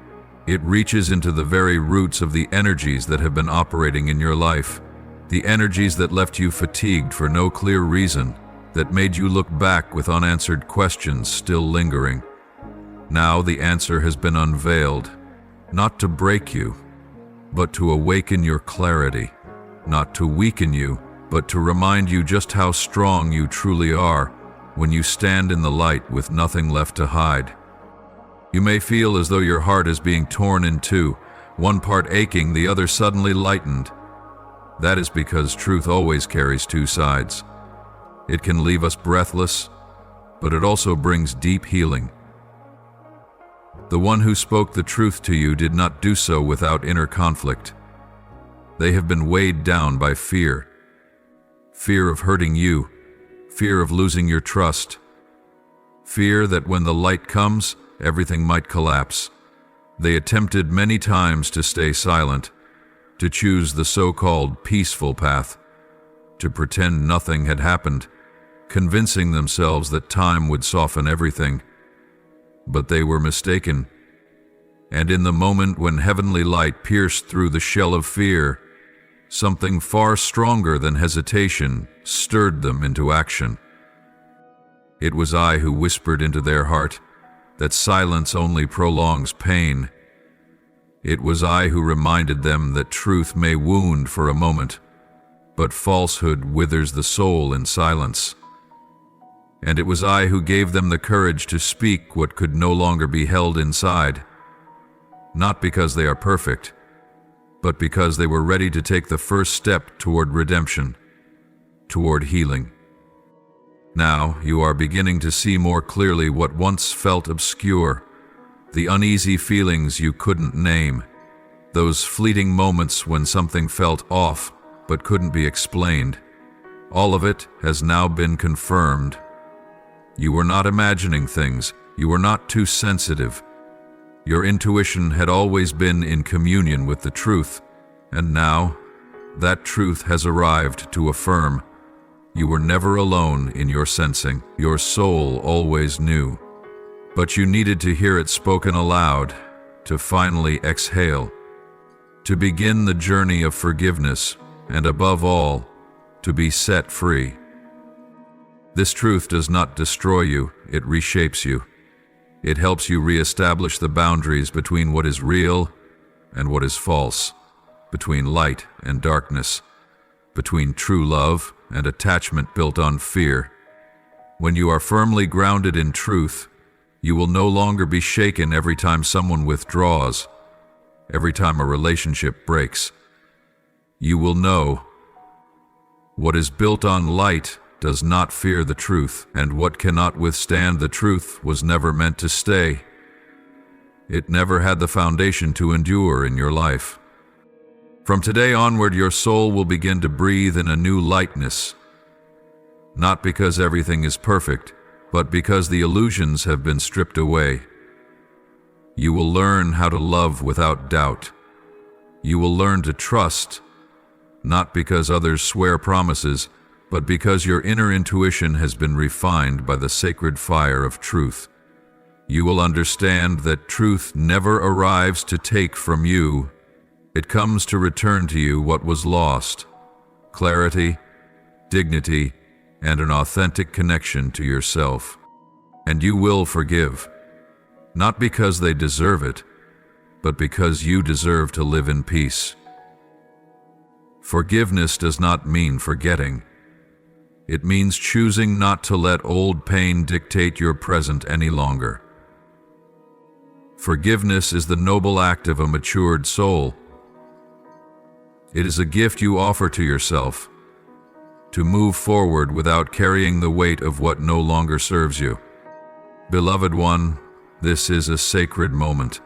It reaches into the very roots of the energies that have been operating in your life, the energies that left you fatigued for no clear reason, that made you look back with unanswered questions still lingering. Now the answer has been unveiled, not to break you, but to awaken your clarity, not to weaken you, but to remind you just how strong you truly are when you stand in the light with nothing left to hide. You may feel as though your heart is being torn in two, one part aching, the other suddenly lightened. That is because truth always carries two sides. It can leave us breathless, but it also brings deep healing. The one who spoke the truth to you did not do so without inner conflict. They have been weighed down by fear. Fear of hurting you, fear of losing your trust, fear that when the light comes, everything might collapse. They attempted many times to stay silent, to choose the so-called peaceful path, to pretend nothing had happened, convincing themselves that time would soften everything. But they were mistaken, and in the moment when heavenly light pierced through the shell of fear, something far stronger than hesitation stirred them into action. It was I who whispered into their heart that silence only prolongs pain. It was I who reminded them that truth may wound for a moment, but falsehood withers the soul in silence. And it was I who gave them the courage to speak what could no longer be held inside, not because they are perfect, but because they were ready to take the first step toward redemption, toward healing. Now you are beginning to see more clearly what once felt obscure, the uneasy feelings you couldn't name, those fleeting moments when something felt off but couldn't be explained. All of it has now been confirmed. You were not imagining things. You were not too sensitive. Your intuition had always been in communion with the truth, and now that truth has arrived to affirm you were never alone in your sensing. Your soul always knew, but you needed to hear it spoken aloud, to finally exhale, to begin the journey of forgiveness, and above all, to be set free. This truth does not destroy you, it reshapes you. It helps you reestablish the boundaries between what is real and what is false, between light and darkness, between true love and attachment built on fear. When you are firmly grounded in truth, you will no longer be shaken every time someone withdraws, every time a relationship breaks. You will know what is built on light does not fear the truth, and what cannot withstand the truth was never meant to stay. It never had the foundation to endure in your life. From today onward, your soul will begin to breathe in a new lightness, not because everything is perfect, but because the illusions have been stripped away. You will learn how to love without doubt. You will learn to trust, not because others swear promises, but because your inner intuition has been refined by the sacred fire of truth. You will understand that truth never arrives to take from you. It comes to return to you what was lost: clarity, dignity, and an authentic connection to yourself. And you will forgive, not because they deserve it, but because you deserve to live in peace. Forgiveness does not mean forgetting. It means choosing not to let old pain dictate your present any longer. Forgiveness is the noble act of a matured soul. It is a gift you offer to yourself, to move forward without carrying the weight of what no longer serves you. Beloved one, this is a sacred moment.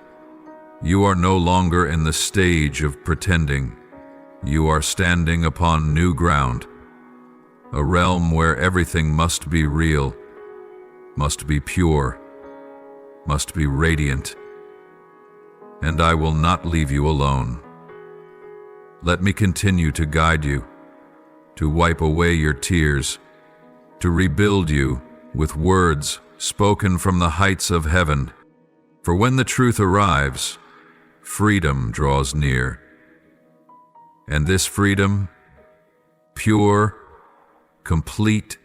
You are no longer in the stage of pretending. You are standing upon new ground, a realm where everything must be real, must be pure, must be radiant. And I will not leave you alone. Let me continue to guide you, to wipe away your tears, to rebuild you with words spoken from the heights of heaven. For when the truth arrives, freedom draws near. And this freedom, pure, complete,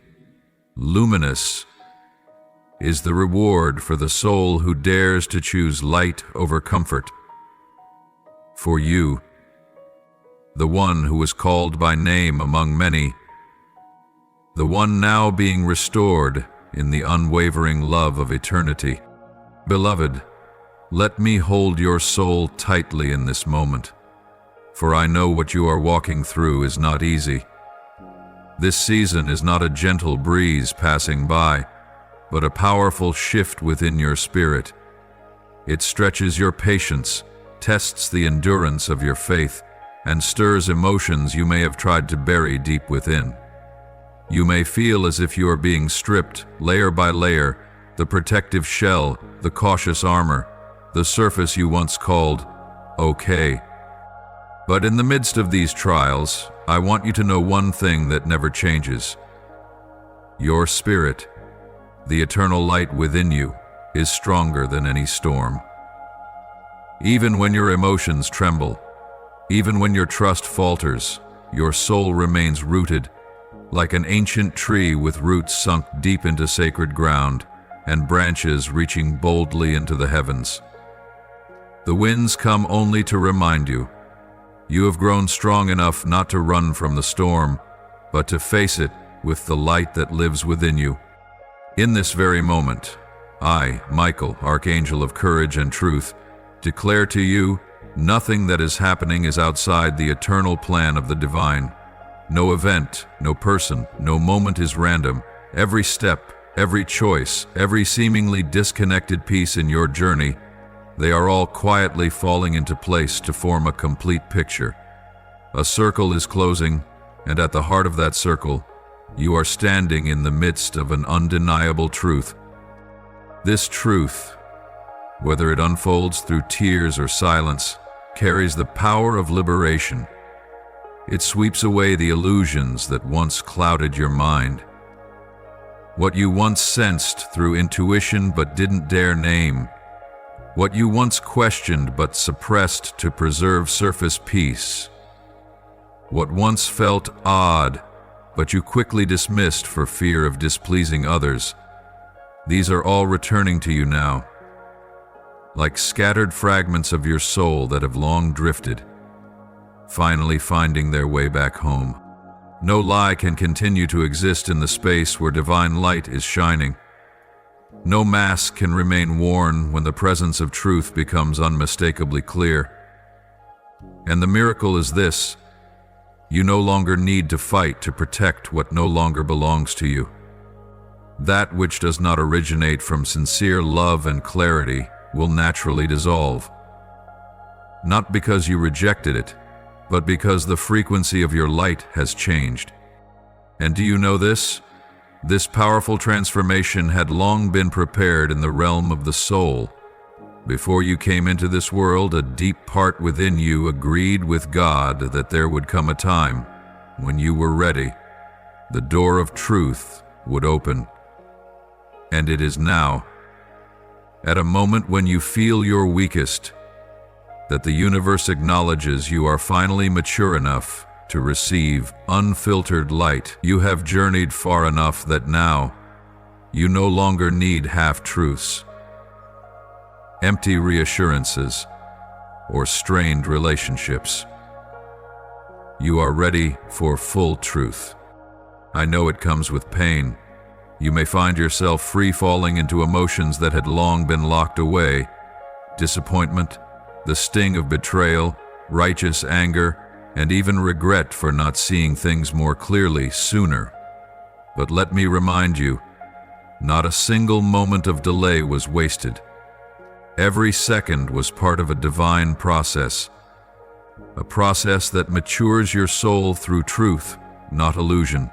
luminous, is the reward for the soul who dares to choose light over comfort. For you, the one who was called by name among many, the one now being restored in the unwavering love of eternity. Beloved, let me hold your soul tightly in this moment, for I know what you are walking through is not easy. This season is not a gentle breeze passing by, but a powerful shift within your spirit. It stretches your patience, tests the endurance of your faith, and stirs emotions you may have tried to bury deep within. You may feel as if you are being stripped, layer by layer, the protective shell, the cautious armor, the surface you once called okay. But in the midst of these trials, I want you to know one thing that never changes. Your spirit, the eternal light within you, is stronger than any storm. Even when your emotions tremble, even when your trust falters, your soul remains rooted, like an ancient tree with roots sunk deep into sacred ground and branches reaching boldly into the heavens. The winds come only to remind you. You have grown strong enough not to run from the storm, but to face it with the light that lives within you. In this very moment, I, Michael, Archangel of Courage and Truth, declare to you, nothing that is happening is outside the eternal plan of the divine. No event, no person, no moment is random. Every step, every choice, every seemingly disconnected piece in your journey, they are all quietly falling into place to form a complete picture. A circle is closing, and at the heart of that circle, you are standing in the midst of an undeniable truth. This truth, whether it unfolds through tears or silence, carries the power of liberation. It sweeps away the illusions that once clouded your mind. What you once sensed through intuition but didn't dare name. What you once questioned but suppressed to preserve surface peace. What once felt odd but you quickly dismissed for fear of displeasing others. These are all returning to you now, like scattered fragments of your soul that have long drifted, finally finding their way back home. No lie can continue to exist in the space where divine light is shining. No mask can remain worn when the presence of truth becomes unmistakably clear. And the miracle is this: you no longer need to fight to protect what no longer belongs to you. That which does not originate from sincere love and clarity will naturally dissolve. Not because you rejected it, but because the frequency of your light has changed. And do you know this? This powerful transformation had long been prepared in the realm of the soul. Before you came into this world, a deep part within you agreed with God that there would come a time when you were ready. The door of truth would open. And it is now, at a moment when you feel your weakest, that the universe acknowledges you are finally mature enough to receive unfiltered light. You have journeyed far enough that now you no longer need half-truths, empty reassurances, or strained relationships. You are ready for full truth. I know it comes with pain. You may find yourself free-falling into emotions that had long been locked away: disappointment, the sting of betrayal, righteous anger, and even regret for not seeing things more clearly sooner. But let me remind you, not a single moment of delay was wasted. Every second was part of a divine process, a process that matures your soul through truth, not illusion.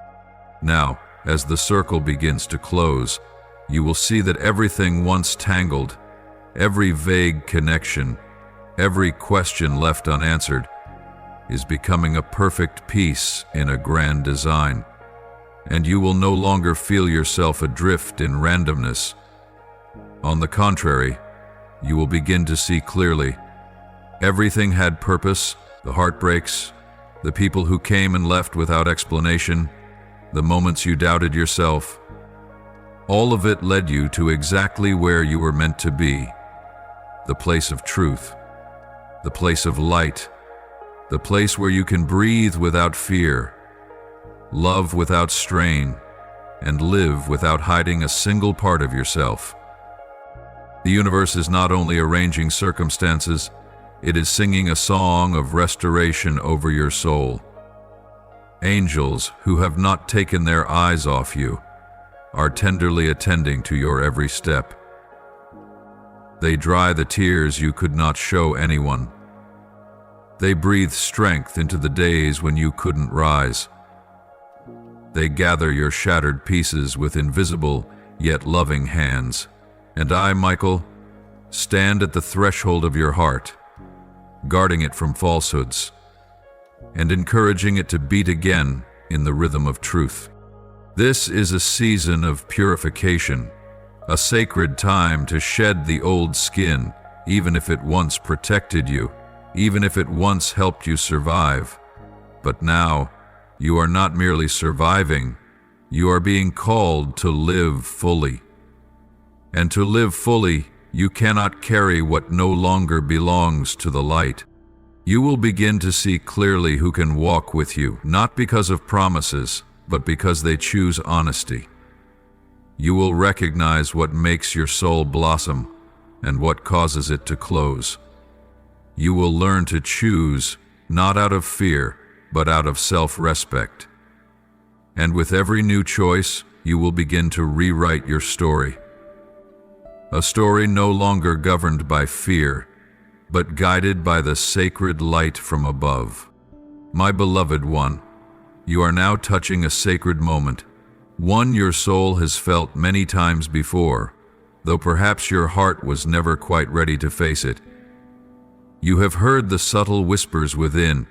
Now, as the circle begins to close, you will see that everything once tangled, every vague connection, every question left unanswered, is becoming a perfect piece in a grand design. And you will no longer feel yourself adrift in randomness. On the contrary, you will begin to see clearly. Everything had purpose: the heartbreaks, the people who came and left without explanation, the moments you doubted yourself. All of it led you to exactly where you were meant to be: the place of truth, the place of light, the place where you can breathe without fear, love without strain, and live without hiding a single part of yourself. The universe is not only arranging circumstances, it is singing a song of restoration over your soul. Angels who have not taken their eyes off you are tenderly attending to your every step. They dry the tears you could not show anyone. They breathe strength into the days when you couldn't rise. They gather your shattered pieces with invisible yet loving hands. And I, Michael, stand at the threshold of your heart, guarding it from falsehoods, and encouraging it to beat again in the rhythm of truth. This is a season of purification, a sacred time to shed the old skin, even if it once protected you, even if it once helped you survive. But now, you are not merely surviving, you are being called to live fully. And to live fully, you cannot carry what no longer belongs to the light. You will begin to see clearly who can walk with you, not because of promises, but because they choose honesty. You will recognize what makes your soul blossom and what causes it to close. You will learn to choose, not out of fear, but out of self-respect. And with every new choice, you will begin to rewrite your story. A story no longer governed by fear, but guided by the sacred light from above. My beloved one, you are now touching a sacred moment, one your soul has felt many times before, though perhaps your heart was never quite ready to face it. You have heard the subtle whispers within,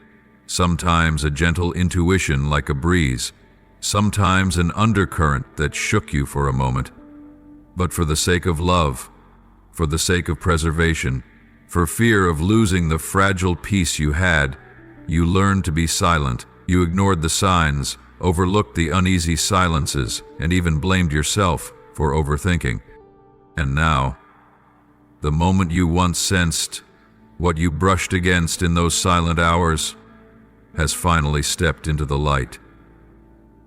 sometimes a gentle intuition like a breeze, sometimes an undercurrent that shook you for a moment. But for the sake of love, for the sake of preservation, for fear of losing the fragile peace you had, you learned to be silent. You ignored the signs, overlooked the uneasy silences, and even blamed yourself for overthinking. And now, the moment you once sensed, what you brushed against in those silent hours, has finally stepped into the light.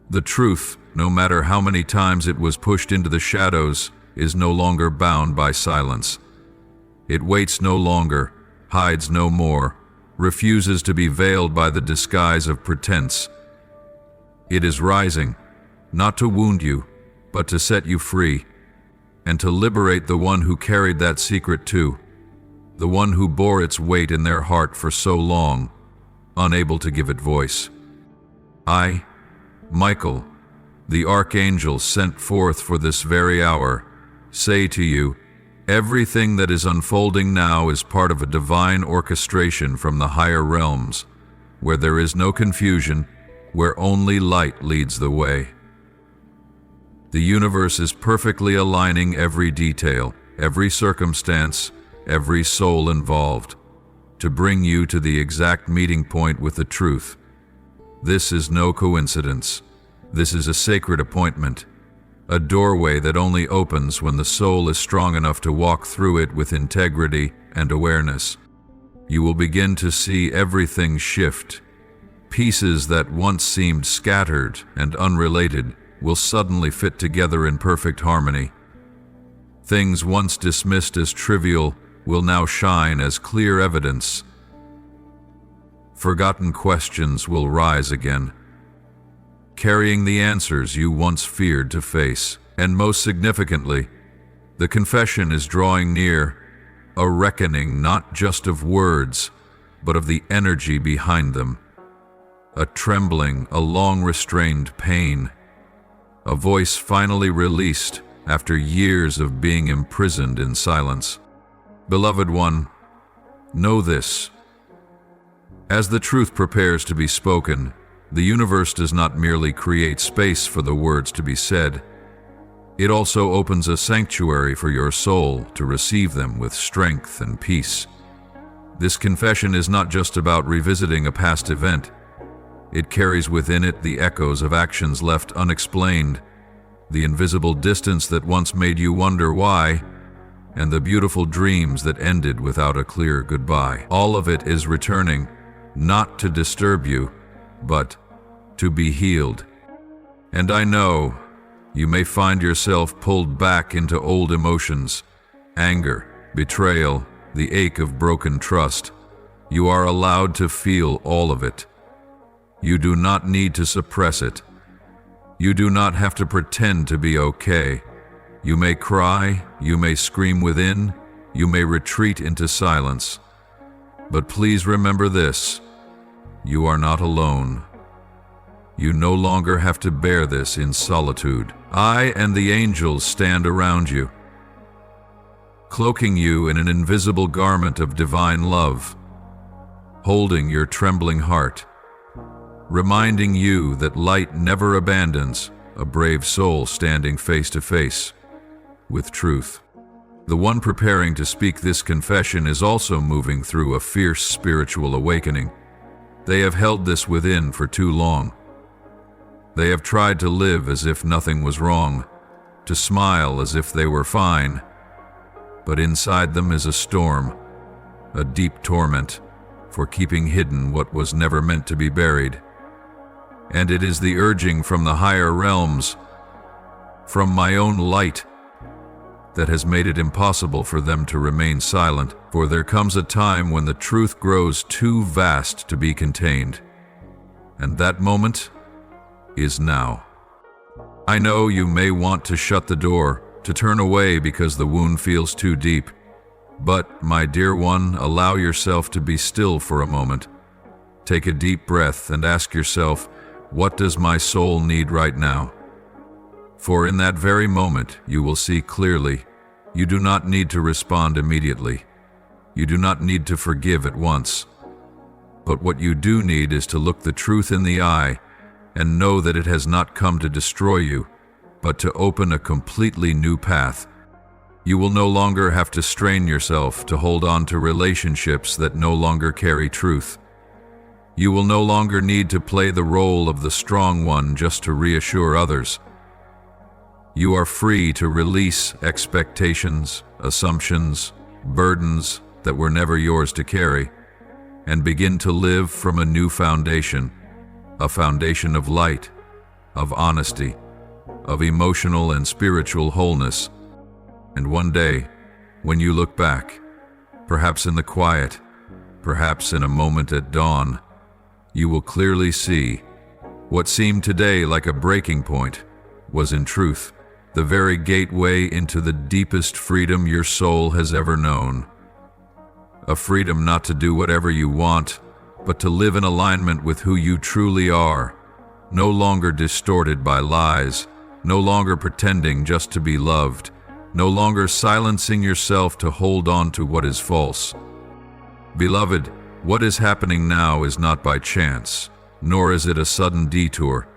The truth, no matter how many times it was pushed into the shadows, is no longer bound by silence. It waits no longer, hides no more, refuses to be veiled by the disguise of pretense. It is rising, not to wound you, but to set you free, and to liberate the one who carried that secret too, the one who bore its weight in their heart for so long, unable to give it voice. I, Michael, the archangel sent forth for this very hour, say to you, everything that is unfolding now is part of a divine orchestration from the higher realms, where there is no confusion, where only light leads the way. The universe is perfectly aligning every detail, every circumstance, every soul involved, to bring you to the exact meeting point with the truth. This is no coincidence. This is a sacred appointment, a doorway that only opens when the soul is strong enough to walk through it with integrity and awareness. You will begin to see everything shift. Pieces that once seemed scattered and unrelated will suddenly fit together in perfect harmony. Things once dismissed as trivial will now shine as clear evidence. Forgotten questions will rise again, carrying the answers you once feared to face. And most significantly, the confession is drawing near, a reckoning not just of words, but of the energy behind them. A trembling, a long-restrained pain, a voice finally released after years of being imprisoned in silence. Beloved one, know this. As the truth prepares to be spoken, the universe does not merely create space for the words to be said. It also opens a sanctuary for your soul to receive them with strength and peace. This confession is not just about revisiting a past event. It carries within it the echoes of actions left unexplained, the invisible distance that once made you wonder why, and the beautiful dreams that ended without a clear goodbye. All of it is returning, not to disturb you, but to be healed. And I know you may find yourself pulled back into old emotions, anger, betrayal, the ache of broken trust. You are allowed to feel all of it. You do not need to suppress it. You do not have to pretend to be okay. You may cry, you may scream within, you may retreat into silence. But please remember this: you are not alone. You no longer have to bear this in solitude. I and the angels stand around you, cloaking you in an invisible garment of divine love, holding your trembling heart, reminding you that light never abandons a brave soul standing face to face with truth. The one preparing to speak this confession is also moving through a fierce spiritual awakening. They have held this within for too long. They have tried to live as if nothing was wrong, to smile as if they were fine. But inside them is a storm, a deep torment for keeping hidden what was never meant to be buried. And it is the urging from the higher realms, from my own light, that has made it impossible for them to remain silent. For there comes a time when the truth grows too vast to be contained. And that moment is now. I know you may want to shut the door, to turn away because the wound feels too deep. But, my dear one, allow yourself to be still for a moment. Take a deep breath and ask yourself, what does my soul need right now? For in that very moment, you will see clearly. You do not need to respond immediately. You do not need to forgive at once. But what you do need is to look the truth in the eye and know that it has not come to destroy you, but to open a completely new path. You will no longer have to strain yourself to hold on to relationships that no longer carry truth. You will no longer need to play the role of the strong one just to reassure others. You are free to release expectations, assumptions, burdens that were never yours to carry, and begin to live from a new foundation, a foundation of light, of honesty, of emotional and spiritual wholeness. And one day, when you look back, perhaps in the quiet, perhaps in a moment at dawn, you will clearly see what seemed today like a breaking point was in truth the very gateway into the deepest freedom your soul has ever known. A freedom not to do whatever you want, but to live in alignment with who you truly are, no longer distorted by lies, no longer pretending just to be loved, no longer silencing yourself to hold on to what is false. Beloved, what is happening now is not by chance, nor is it a sudden detour.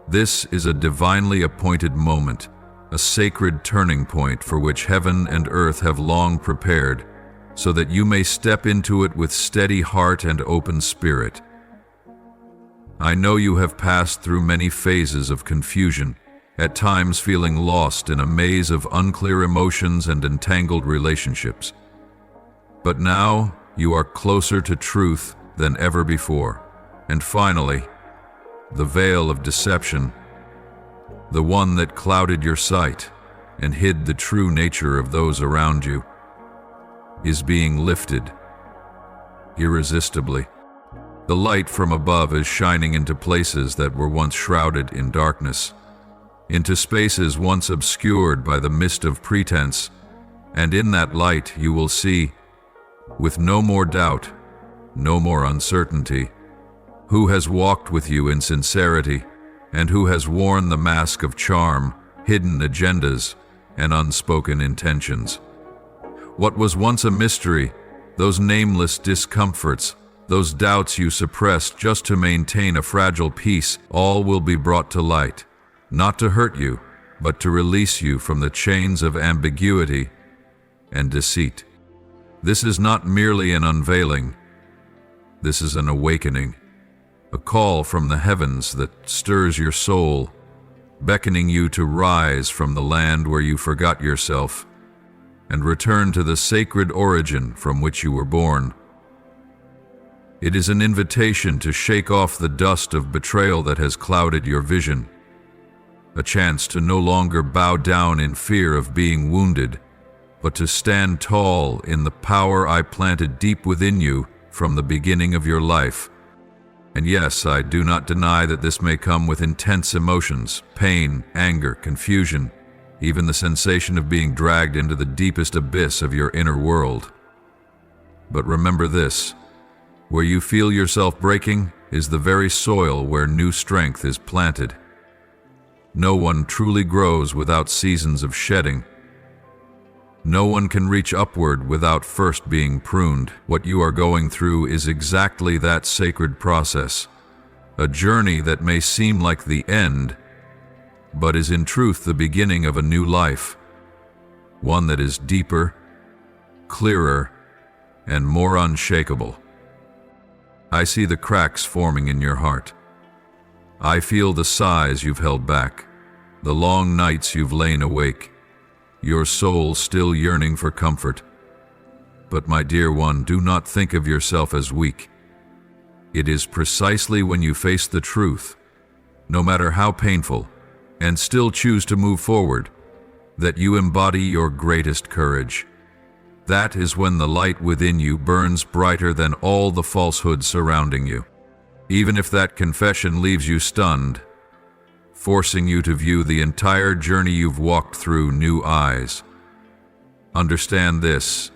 This is a divinely appointed moment, a sacred turning point for which heaven and earth have long prepared, so that you may step into it with steady heart and open spirit. I know you have passed through many phases of confusion, at times feeling lost in a maze of unclear emotions and entangled relationships. But now you are closer to truth than ever before. And finally, the veil of deception, the one that clouded your sight and hid the true nature of those around you, is being lifted irresistibly. The light from above is shining into places that were once shrouded in darkness, into spaces once obscured by the mist of pretense, and in that light you will see, with no more doubt, no more uncertainty, who has walked with you in sincerity, and who has worn the mask of charm, hidden agendas, and unspoken intentions. What was once a mystery, those nameless discomforts, those doubts you suppressed just to maintain a fragile peace, all will be brought to light, not to hurt you, but to release you from the chains of ambiguity and deceit. This is not merely an unveiling. This is an awakening, a call from the heavens that stirs your soul, beckoning you to rise from the land where you forgot yourself and return to the sacred origin from which you were born. It is an invitation to shake off the dust of betrayal that has clouded your vision, a chance to no longer bow down in fear of being wounded, but to stand tall in the power I planted deep within you from the beginning of your life. And yes, I do not deny that this may come with intense emotions, pain, anger, confusion, even the sensation of being dragged into the deepest abyss of your inner world. But remember this, where you feel yourself breaking is the very soil where new strength is planted. No one truly grows without seasons of shedding. No one can reach upward without first being pruned. What you are going through is exactly that sacred process, a journey that may seem like the end, but is in truth the beginning of a new life, one that is deeper, clearer, and more unshakable. I see the cracks forming in your heart. I feel the sighs you've held back, the long nights you've lain awake, your soul still yearning for comfort. But my dear one, do not think of yourself as weak. It is precisely when you face the truth, no matter how painful, and still choose to move forward, that you embody your greatest courage. That is when the light within you burns brighter than all the falsehood surrounding you. Even if that confession leaves you stunned, forcing you to view the entire journey you've walked through new eyes. Understand this: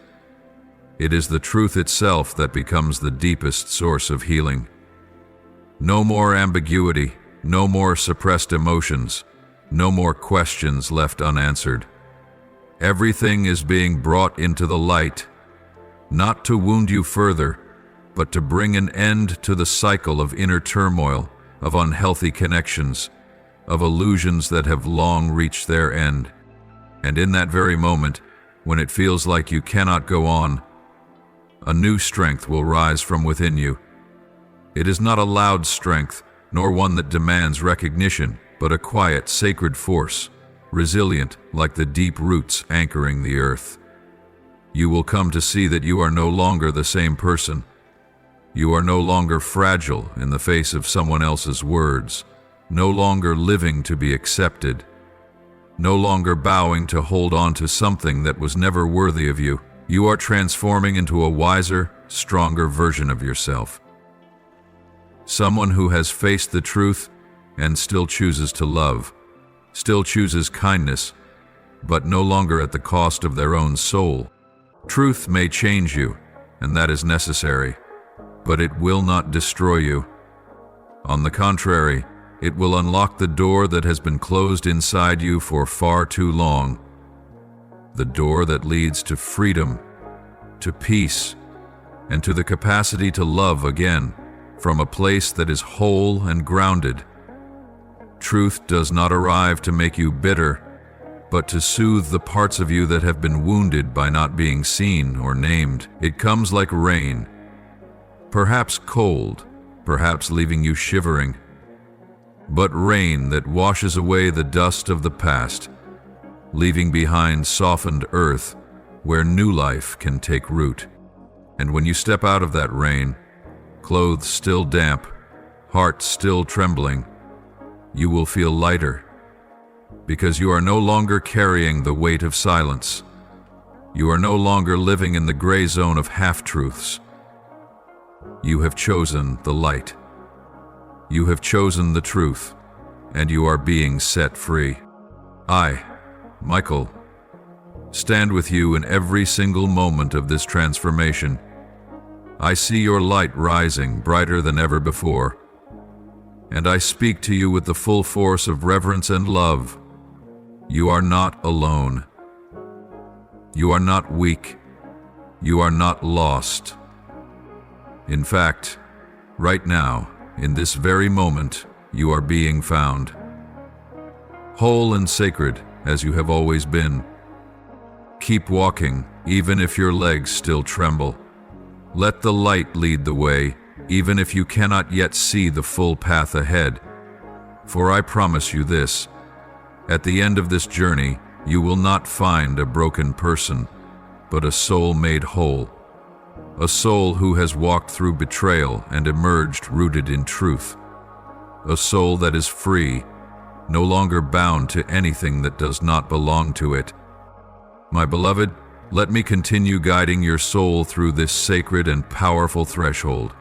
it is the truth itself that becomes the deepest source of healing. No more ambiguity, no more suppressed emotions, no more questions left unanswered. Everything is being brought into the light, not to wound you further, but to bring an end to the cycle of inner turmoil, of unhealthy connections, of illusions that have long reached their end. And in that very moment, when it feels like you cannot go on, a new strength will rise from within you. It is not a loud strength, nor one that demands recognition, but a quiet, sacred force, resilient like the deep roots anchoring the earth. You will come to see that you are no longer the same person. You are no longer fragile in the face of someone else's words, no longer living to be accepted, no longer bowing to hold on to something that was never worthy of you. You are transforming into a wiser, stronger version of yourself. Someone who has faced the truth and still chooses to love, still chooses kindness, but no longer at the cost of their own soul. Truth may change you, and that is necessary, but it will not destroy you. On the contrary, it will unlock the door that has been closed inside you for far too long. The door that leads to freedom, to peace, and to the capacity to love again, from a place that is whole and grounded. Truth does not arrive to make you bitter, but to soothe the parts of you that have been wounded by not being seen or named. It comes like rain, perhaps cold, perhaps leaving you shivering, but rain that washes away the dust of the past, leaving behind softened earth where new life can take root. And when you step out of that rain, clothes still damp, heart still trembling, you will feel lighter, because you are no longer carrying the weight of silence. You are no longer living in the gray zone of half-truths. You have chosen the light. You have chosen the truth, and you are being set free. I, Michael, stand with you in every single moment of this transformation. I see your light rising brighter than ever before, and I speak to you with the full force of reverence and love. You are not alone. You are not weak. You are not lost. In fact, right now, in this very moment, you are being found. Whole and sacred as you have always been. Keep walking, even if your legs still tremble. Let the light lead the way, even if you cannot yet see the full path ahead. For I promise you this: at the end of this journey, you will not find a broken person, but a soul made whole. A soul who has walked through betrayal and emerged rooted in truth. A soul that is free, no longer bound to anything that does not belong to it. My beloved, let me continue guiding your soul through this sacred and powerful threshold,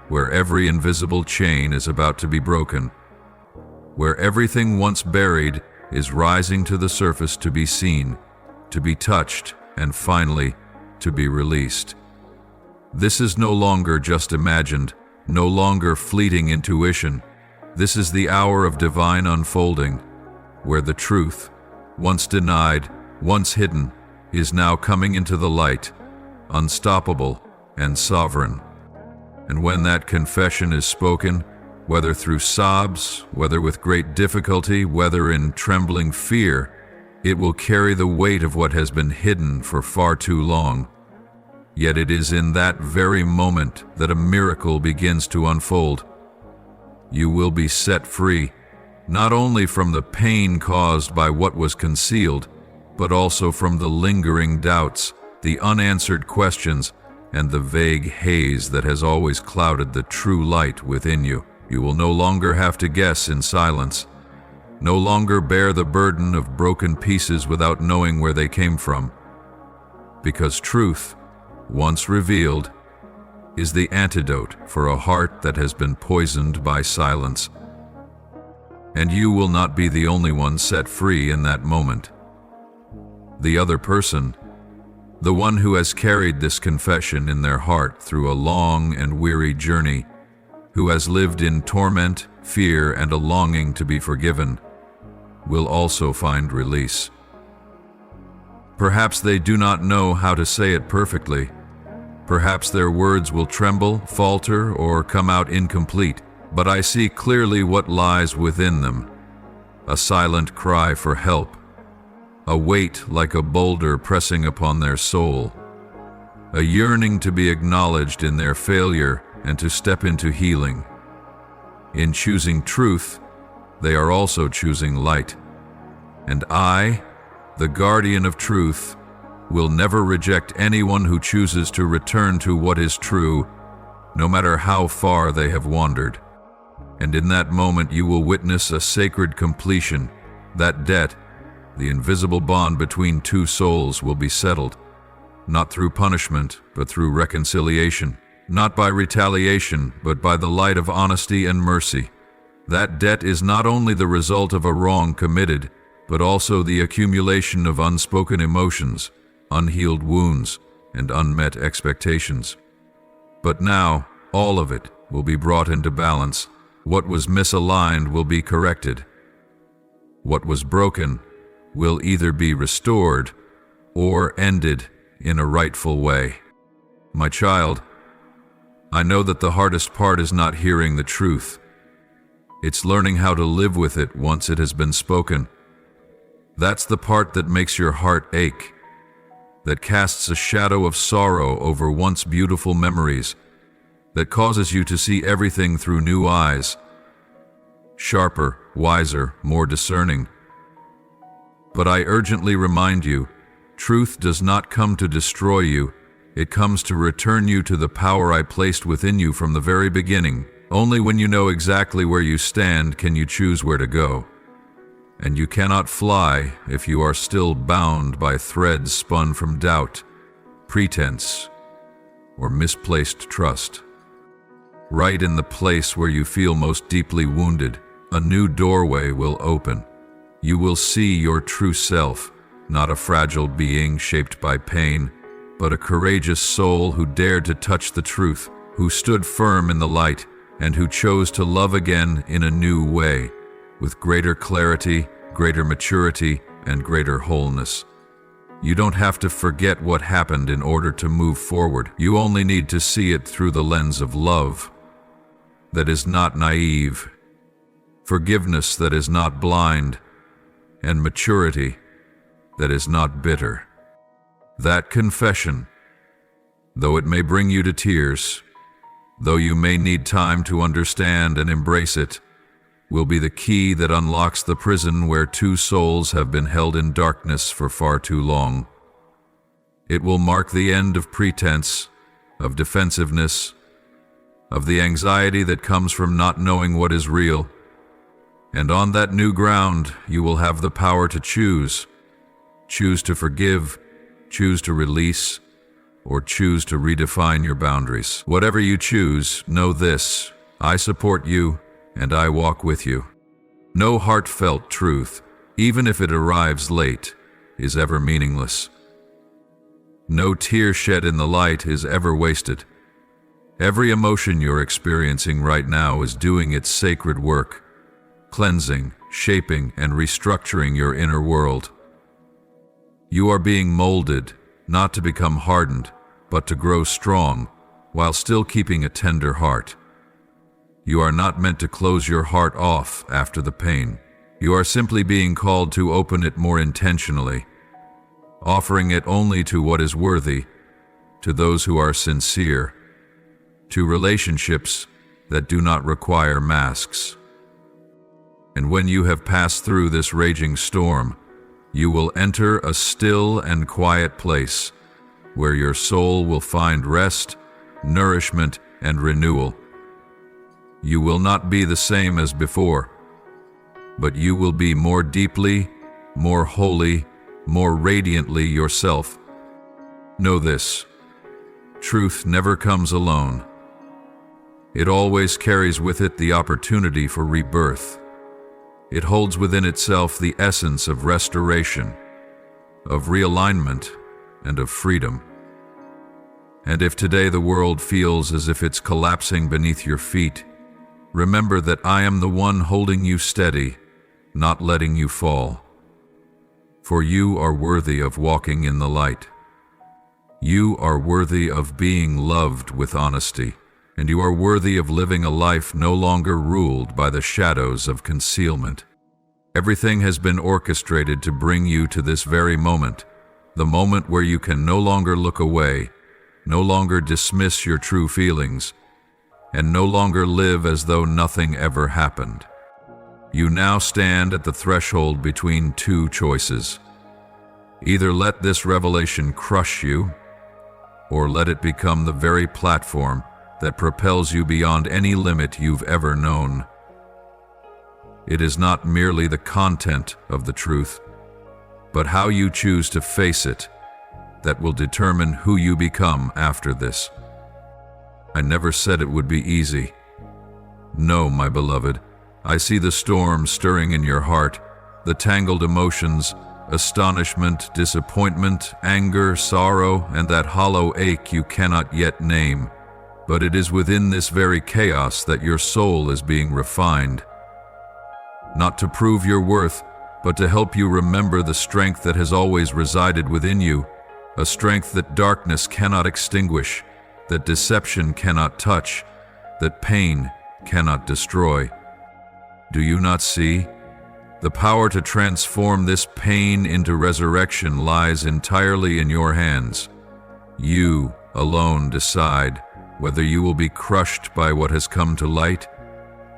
where every invisible chain is about to be broken, where everything once buried is rising to the surface to be seen, to be touched, and finally, to be released. This is no longer just imagined, no longer fleeting intuition. This is the hour of divine unfolding, where the truth, once denied, once hidden, is now coming into the light, unstoppable and sovereign. And when that confession is spoken, whether through sobs, whether with great difficulty, whether in trembling fear, it will carry the weight of what has been hidden for far too long. Yet it is in that very moment that a miracle begins to unfold. You will be set free, not only from the pain caused by what was concealed, but also from the lingering doubts, the unanswered questions, and the vague haze that has always clouded the true light within you. You will no longer have to guess in silence, no longer bear the burden of broken pieces without knowing where they came from, because truth, once revealed, is the antidote for a heart that has been poisoned by silence. And you will not be the only one set free in that moment. The other person, the one who has carried this confession in their heart through a long and weary journey, who has lived in torment, fear, and a longing to be forgiven, will also find release. Perhaps they do not know how to say it perfectly. Perhaps their words will tremble, falter, or come out incomplete, but I see clearly what lies within them. A silent cry for help. A weight like a boulder pressing upon their soul. A yearning to be acknowledged in their failure and to step into healing. In choosing truth, they are also choosing light. And I, the guardian of truth, will never reject anyone who chooses to return to what is true, no matter how far they have wandered. And in that moment you will witness a sacred completion. That debt, the invisible bond between two souls, will be settled, not through punishment, but through reconciliation, not by retaliation, but by the light of honesty and mercy. That debt is not only the result of a wrong committed, but also the accumulation of unspoken emotions, unhealed wounds, and unmet expectations. But now, all of it will be brought into balance. What was misaligned will be corrected. What was broken will either be restored or ended in a rightful way. My child, I know that the hardest part is not hearing the truth. It's learning how to live with it once it has been spoken. That's the part that makes your heart ache, that casts a shadow of sorrow over once beautiful memories, that causes you to see everything through new eyes, sharper, wiser, more discerning. But I urgently remind you, truth does not come to destroy you, it comes to return you to the power I placed within you from the very beginning. Only when you know exactly where you stand can you choose where to go. And you cannot fly if you are still bound by threads spun from doubt, pretense, or misplaced trust. Right in the place where you feel most deeply wounded, a new doorway will open. You will see your true self, not a fragile being shaped by pain, but a courageous soul who dared to touch the truth, who stood firm in the light, and who chose to love again in a new way, with greater clarity, greater maturity, and greater wholeness. You don't have to forget what happened in order to move forward. You only need to see it through the lens of love that is not naive, forgiveness that is not blind, and maturity that is not bitter. That confession, though it may bring you to tears, though you may need time to understand and embrace it, will be the key that unlocks the prison where two souls have been held in darkness for far too long. It will mark the end of pretense, of defensiveness, of the anxiety that comes from not knowing what is real. And on that new ground, you will have the power to choose. Choose to forgive, choose to release, or choose to redefine your boundaries. Whatever you choose, know this: I support you, and I walk with you. No heartfelt truth, even if it arrives late, is ever meaningless. No tear shed in the light is ever wasted. Every emotion you're experiencing right now is doing its sacred work, cleansing, shaping, and restructuring your inner world. You are being molded, not to become hardened, but to grow strong, while still keeping a tender heart. You are not meant to close your heart off after the pain. You are simply being called to open it more intentionally, offering it only to what is worthy, to those who are sincere, to relationships that do not require masks. And when you have passed through this raging storm, you will enter a still and quiet place where your soul will find rest, nourishment, and renewal. You will not be the same as before, but you will be more deeply, more wholly, more radiantly yourself. Know this: truth never comes alone. It always carries with it the opportunity for rebirth. It holds within itself the essence of restoration, of realignment, and of freedom. And if today the world feels as if it's collapsing beneath your feet, remember that I am the one holding you steady, not letting you fall. For you are worthy of walking in the light. You are worthy of being loved with honesty, and you are worthy of living a life no longer ruled by the shadows of concealment. Everything has been orchestrated to bring you to this very moment, the moment where you can no longer look away, no longer dismiss your true feelings, and no longer live as though nothing ever happened. You now stand at the threshold between two choices. Either let this revelation crush you, or let it become the very platform that propels you beyond any limit you've ever known. It is not merely the content of the truth, but how you choose to face it that will determine who you become after this. I never said it would be easy. No, my beloved, I see the storm stirring in your heart, the tangled emotions, astonishment, disappointment, anger, sorrow, and that hollow ache you cannot yet name. But it is within this very chaos that your soul is being refined. Not to prove your worth, but to help you remember the strength that has always resided within you, a strength that darkness cannot extinguish, that deception cannot touch, that pain cannot destroy. Do you not see? The power to transform this pain into resurrection lies entirely in your hands. You alone decide whether you will be crushed by what has come to light,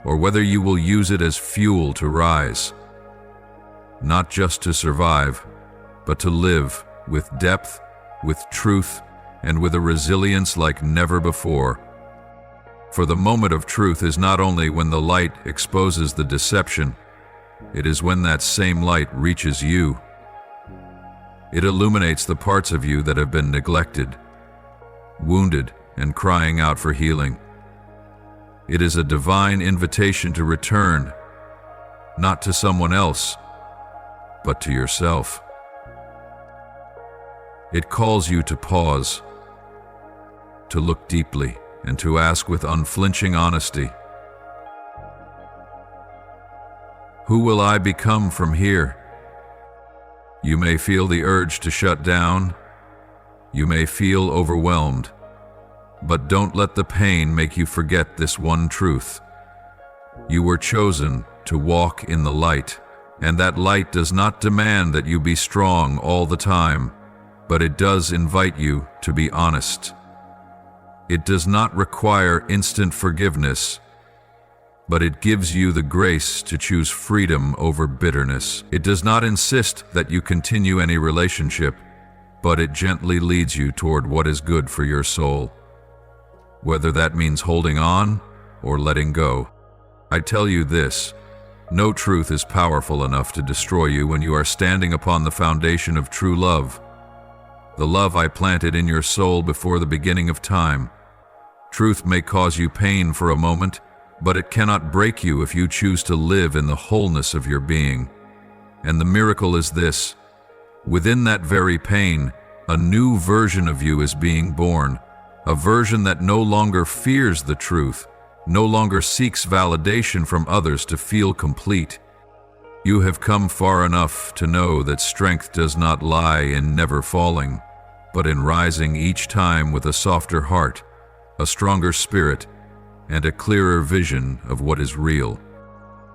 or whether you will use it as fuel to rise. Not just to survive, but to live with depth, with truth, and with a resilience like never before. For the moment of truth is not only when the light exposes the deception, it is when that same light reaches you. It illuminates the parts of you that have been neglected, wounded, and crying out for healing. It is a divine invitation to return, not to someone else, but to yourself. It calls you to pause, to look deeply, and to ask with unflinching honesty, who will I become from here? You may feel the urge to shut down. You may feel overwhelmed. But don't let the pain make you forget this one truth. You were chosen to walk in the light, and that light does not demand that you be strong all the time, but it does invite you to be honest. It does not require instant forgiveness, but it gives you the grace to choose freedom over bitterness. It does not insist that you continue any relationship, but it gently leads you toward what is good for your soul. Whether that means holding on or letting go. I tell you this, no truth is powerful enough to destroy you when you are standing upon the foundation of true love. The love I planted in your soul before the beginning of time. Truth may cause you pain for a moment, but it cannot break you if you choose to live in the wholeness of your being. And the miracle is this: within that very pain, a new version of you is being born, a version that no longer fears the truth, no longer seeks validation from others to feel complete. You have come far enough to know that strength does not lie in never falling, but in rising each time with a softer heart, a stronger spirit, and a clearer vision of what is real.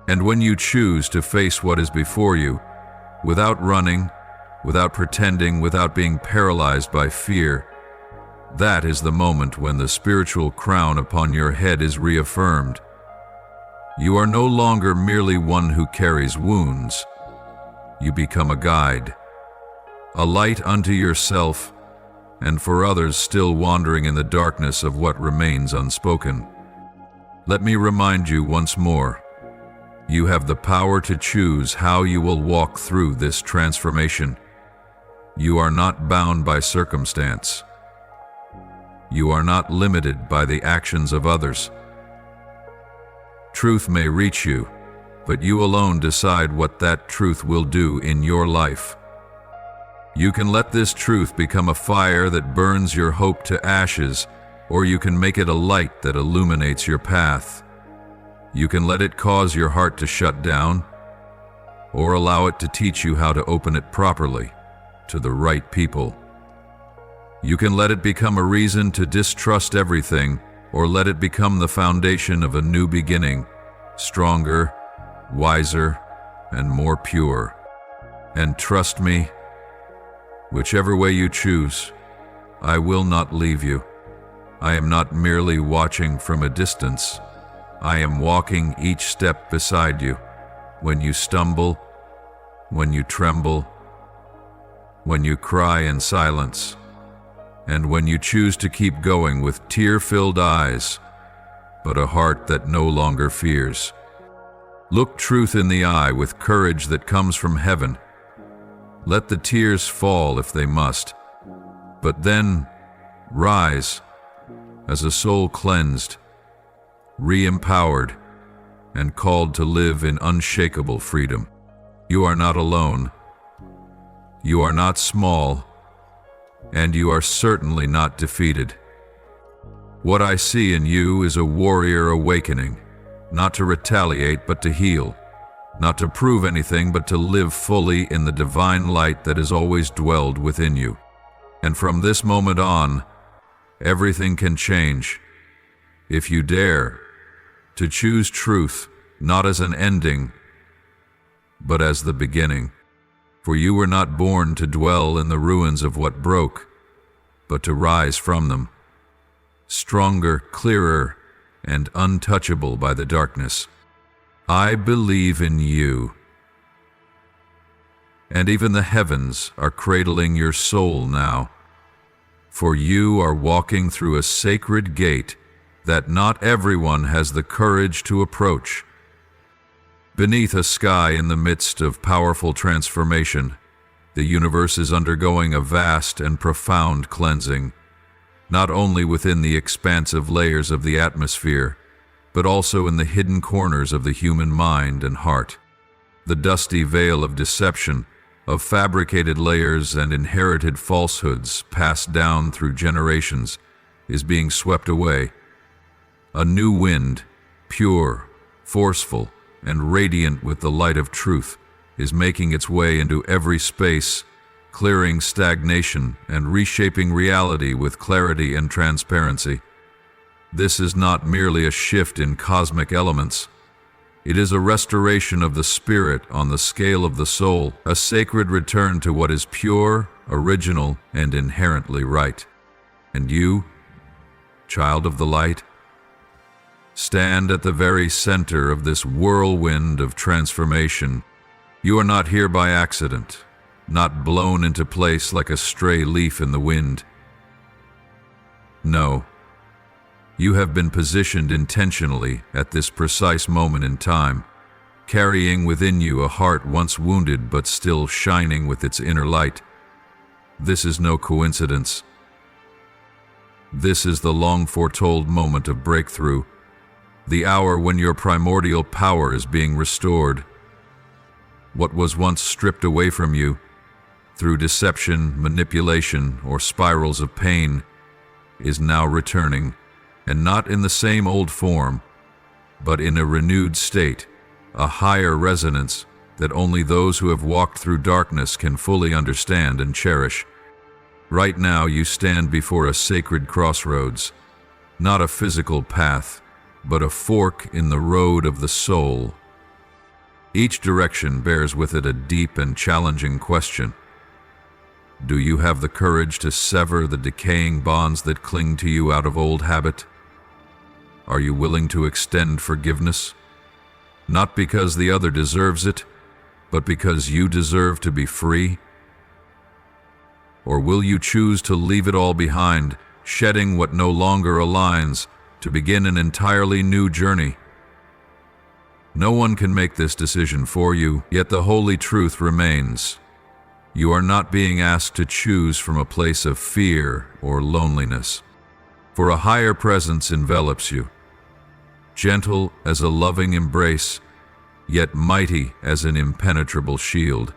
And when you choose to face what is before you, without running, without pretending, without being paralyzed by fear, that is the moment when the spiritual crown upon your head is reaffirmed. You are no longer merely one who carries wounds. You become a guide, a light unto yourself, and for others still wandering in the darkness of what remains unspoken. Let me remind you once more, you have the power to choose how you will walk through this transformation. You are not bound by circumstance. You are not limited by the actions of others. Truth may reach you, but you alone decide what that truth will do in your life. You can let this truth become a fire that burns your hope to ashes, or you can make it a light that illuminates your path. You can let it cause your heart to shut down, or allow it to teach you how to open it properly to the right people. You can let it become a reason to distrust everything, or let it become the foundation of a new beginning, stronger, wiser, and more pure. And trust me, whichever way you choose, I will not leave you. I am not merely watching from a distance. I am walking each step beside you. When you stumble, when you tremble, when you cry in silence, and when you choose to keep going with tear-filled eyes, but a heart that no longer fears. Look truth in the eye with courage that comes from heaven. Let the tears fall if they must, but then rise as a soul cleansed, re-empowered, and called to live in unshakable freedom. You are not alone. You are not small, and you are certainly not defeated. What I see in you is a warrior awakening, not to retaliate but to heal, not to prove anything but to live fully in the divine light that has always dwelled within you. And from this moment on, everything can change, if you dare to choose truth, not as an ending, but as the beginning. For you were not born to dwell in the ruins of what broke, but to rise from them, stronger, clearer, and untouchable by the darkness. I believe in you. And even the heavens are cradling your soul now, for you are walking through a sacred gate that not everyone has the courage to approach. Beneath a sky in the midst of powerful transformation, the universe is undergoing a vast and profound cleansing, not only within the expansive layers of the atmosphere, but also in the hidden corners of the human mind and heart. The dusty veil of deception, of fabricated layers and inherited falsehoods passed down through generations, is being swept away. A new wind, pure, forceful, and radiant with the light of truth, is making its way into every space, clearing stagnation and reshaping reality with clarity and transparency. This is not merely a shift in cosmic elements. It is a restoration of the spirit on the scale of the soul, a sacred return to what is pure, original, and inherently right. And you, child of the light, stand at the very center of this whirlwind of transformation. You are not here by accident, not blown into place like a stray leaf in the wind. No, you have been positioned intentionally at this precise moment in time, carrying within you a heart once wounded but still shining with its inner light. This is no coincidence. This is the long-foretold moment of breakthrough, the hour when your primordial power is being restored. What was once stripped away from you, through deception, manipulation, or spirals of pain, is now returning, and not in the same old form, but in a renewed state, a higher resonance that only those who have walked through darkness can fully understand and cherish. Right now you stand before a sacred crossroads, not a physical path, but a fork in the road of the soul. Each direction bears with it a deep and challenging question. Do you have the courage to sever the decaying bonds that cling to you out of old habit? Are you willing to extend forgiveness? Not because the other deserves it, but because you deserve to be free? Or will you choose to leave it all behind, shedding what no longer aligns, to begin an entirely new journey? No one can make this decision for you, yet the holy truth remains. You are not being asked to choose from a place of fear or loneliness, for a higher presence envelops you, gentle as a loving embrace, yet mighty as an impenetrable shield.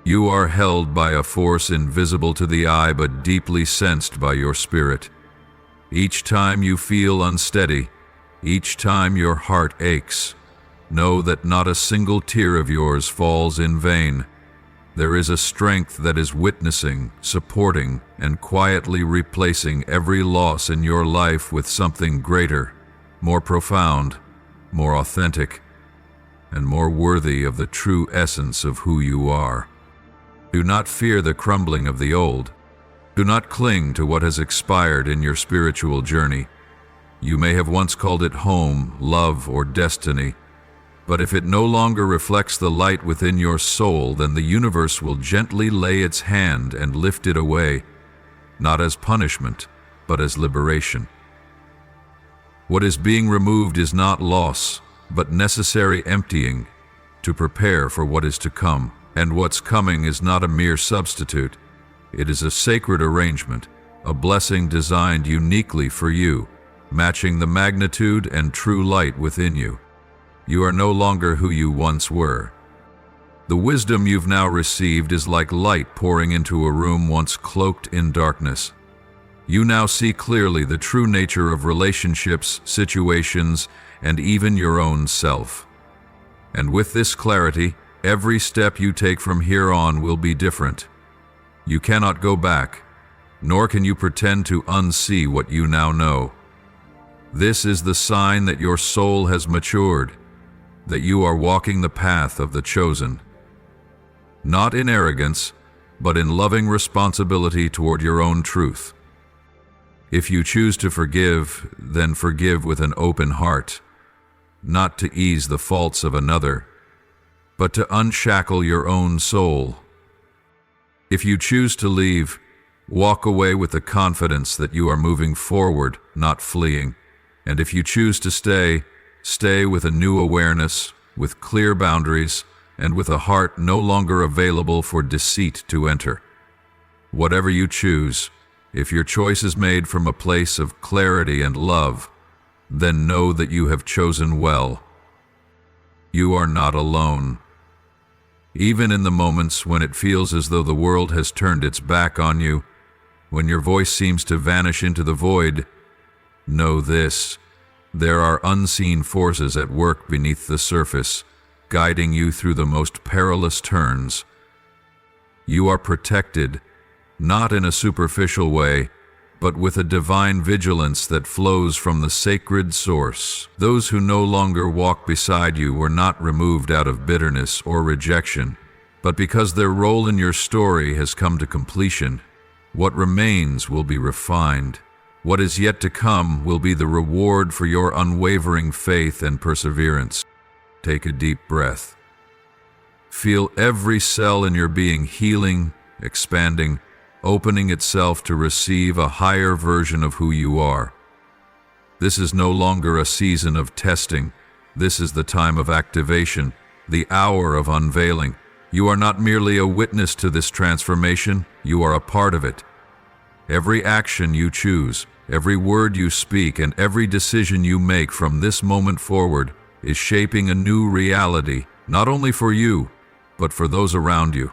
You are held by a force invisible to the eye but deeply sensed by your spirit. Each time you feel unsteady, each time your heart aches, know that not a single tear of yours falls in vain. There is a strength that is witnessing, supporting, and quietly replacing every loss in your life with something greater, more profound, more authentic, and more worthy of the true essence of who you are. Do not fear the crumbling of the old. Do not cling to what has expired in your spiritual journey. You may have once called it home, love, or destiny, but if it no longer reflects the light within your soul, then the universe will gently lay its hand and lift it away, not as punishment, but as liberation. What is being removed is not loss, but necessary emptying to prepare for what is to come. And what's coming is not a mere substitute. It is a sacred arrangement, a blessing designed uniquely for you, matching the magnitude and true light within you. You are no longer who you once were. The wisdom you've now received is like light pouring into a room once cloaked in darkness. You now see clearly the true nature of relationships, situations, and even your own self. And with this clarity, every step you take from here on will be different. You cannot go back, nor can you pretend to unsee what you now know. This is the sign that your soul has matured, that you are walking the path of the chosen. Not in arrogance, but in loving responsibility toward your own truth. If you choose to forgive, then forgive with an open heart, not to ease the faults of another, but to unshackle your own soul. If you choose to leave, walk away with the confidence that you are moving forward, not fleeing. And if you choose to stay, stay with a new awareness, with clear boundaries, and with a heart no longer available for deceit to enter. Whatever you choose, if your choice is made from a place of clarity and love, then know that you have chosen well. You are not alone. Even in the moments when it feels as though the world has turned its back on you, when your voice seems to vanish into the void, know this: there are unseen forces at work beneath the surface, guiding you through the most perilous turns. You are protected, not in a superficial way, but with a divine vigilance that flows from the sacred source. Those who no longer walk beside you were not removed out of bitterness or rejection, but because their role in your story has come to completion. What remains will be refined. What is yet to come will be the reward for your unwavering faith and perseverance. Take a deep breath. Feel every cell in your being healing, expanding, opening itself to receive a higher version of who you are. This is no longer a season of testing. This is the time of activation, the hour of unveiling. You are not merely a witness to this transformation, you are a part of it. Every action you choose, every word you speak, and every decision you make from this moment forward is shaping a new reality, not only for you, but for those around you.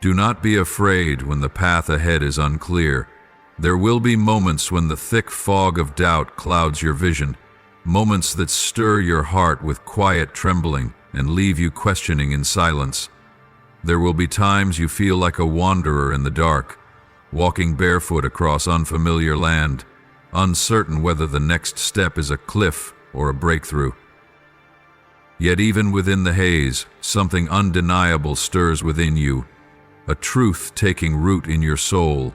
Do not be afraid when the path ahead is unclear. There will be moments when the thick fog of doubt clouds your vision, moments that stir your heart with quiet trembling and leave you questioning in silence. There will be times you feel like a wanderer in the dark, walking barefoot across unfamiliar land, uncertain whether the next step is a cliff or a breakthrough. Yet even within the haze, something undeniable stirs within you, a truth taking root in your soul.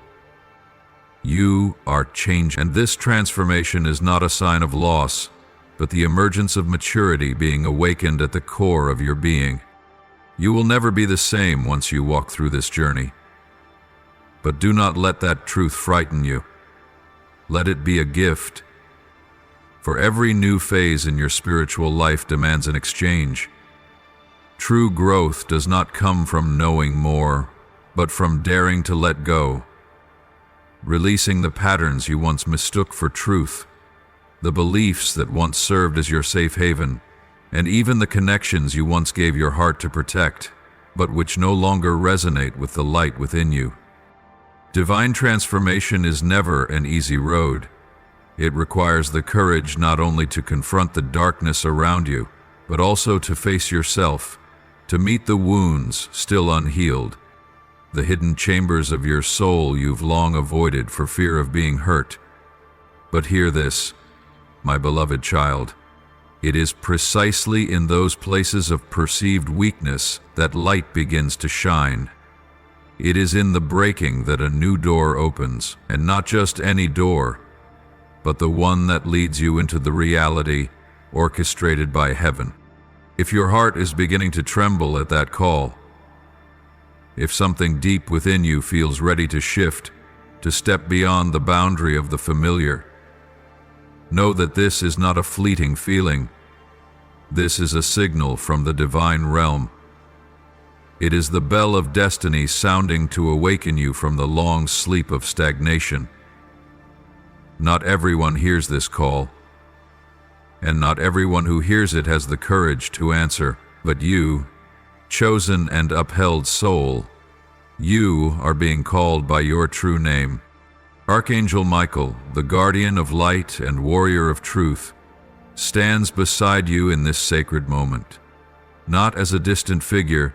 You are changing, and this transformation is not a sign of loss, but the emergence of maturity being awakened at the core of your being. You will never be the same once you walk through this journey. But do not let that truth frighten you. Let it be a gift. For every new phase in your spiritual life demands an exchange. True growth does not come from knowing more, but from daring to let go, releasing the patterns you once mistook for truth, the beliefs that once served as your safe haven, and even the connections you once gave your heart to protect, but which no longer resonate with the light within you. Divine transformation is never an easy road. It requires the courage not only to confront the darkness around you, but also to face yourself, to meet the wounds still unhealed, the hidden chambers of your soul you've long avoided for fear of being hurt. But hear this, my beloved child. It is precisely in those places of perceived weakness that light begins to shine. It is in the breaking that a new door opens, and not just any door, but the one that leads you into the reality orchestrated by heaven. If your heart is beginning to tremble at that call, if something deep within you feels ready to shift, to step beyond the boundary of the familiar, know that this is not a fleeting feeling. This is a signal from the divine realm. It is the bell of destiny sounding to awaken you from the long sleep of stagnation. Not everyone hears this call, and not everyone who hears it has the courage to answer, but you, chosen and upheld soul, you are being called by your true name. Archangel Michael, the guardian of light and warrior of truth, stands beside you in this sacred moment, not as a distant figure,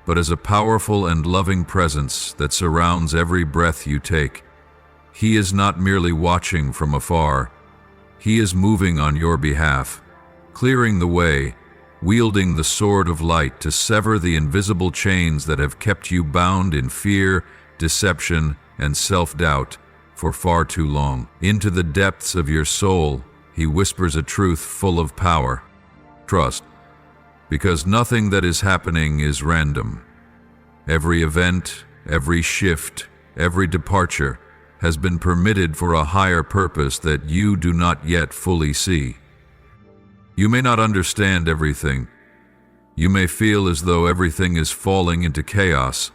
but as a powerful and loving presence that surrounds every breath you take. He is not merely watching from afar. He is moving on your behalf, clearing the way, wielding the sword of light to sever the invisible chains that have kept you bound in fear, deception, and self-doubt for far too long. Into the depths of your soul, he whispers a truth full of power. Trust, because nothing that is happening is random. Every event, every shift, every departure has been permitted for a higher purpose that you do not yet fully see. You may not understand everything. You may feel as though everything is falling into chaos,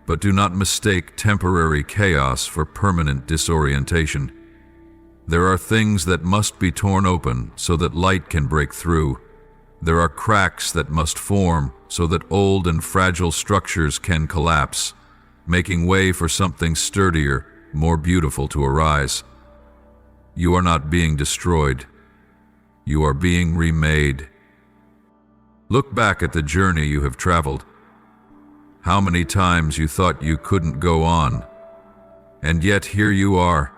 but do not mistake temporary chaos for permanent disorientation. There are things that must be torn open so that light can break through. There are cracks that must form so that old and fragile structures can collapse, making way for something sturdier, more beautiful to arise. You are not being destroyed. You are being remade. Look back at the journey you have traveled. How many times you thought you couldn't go on, and yet here you are.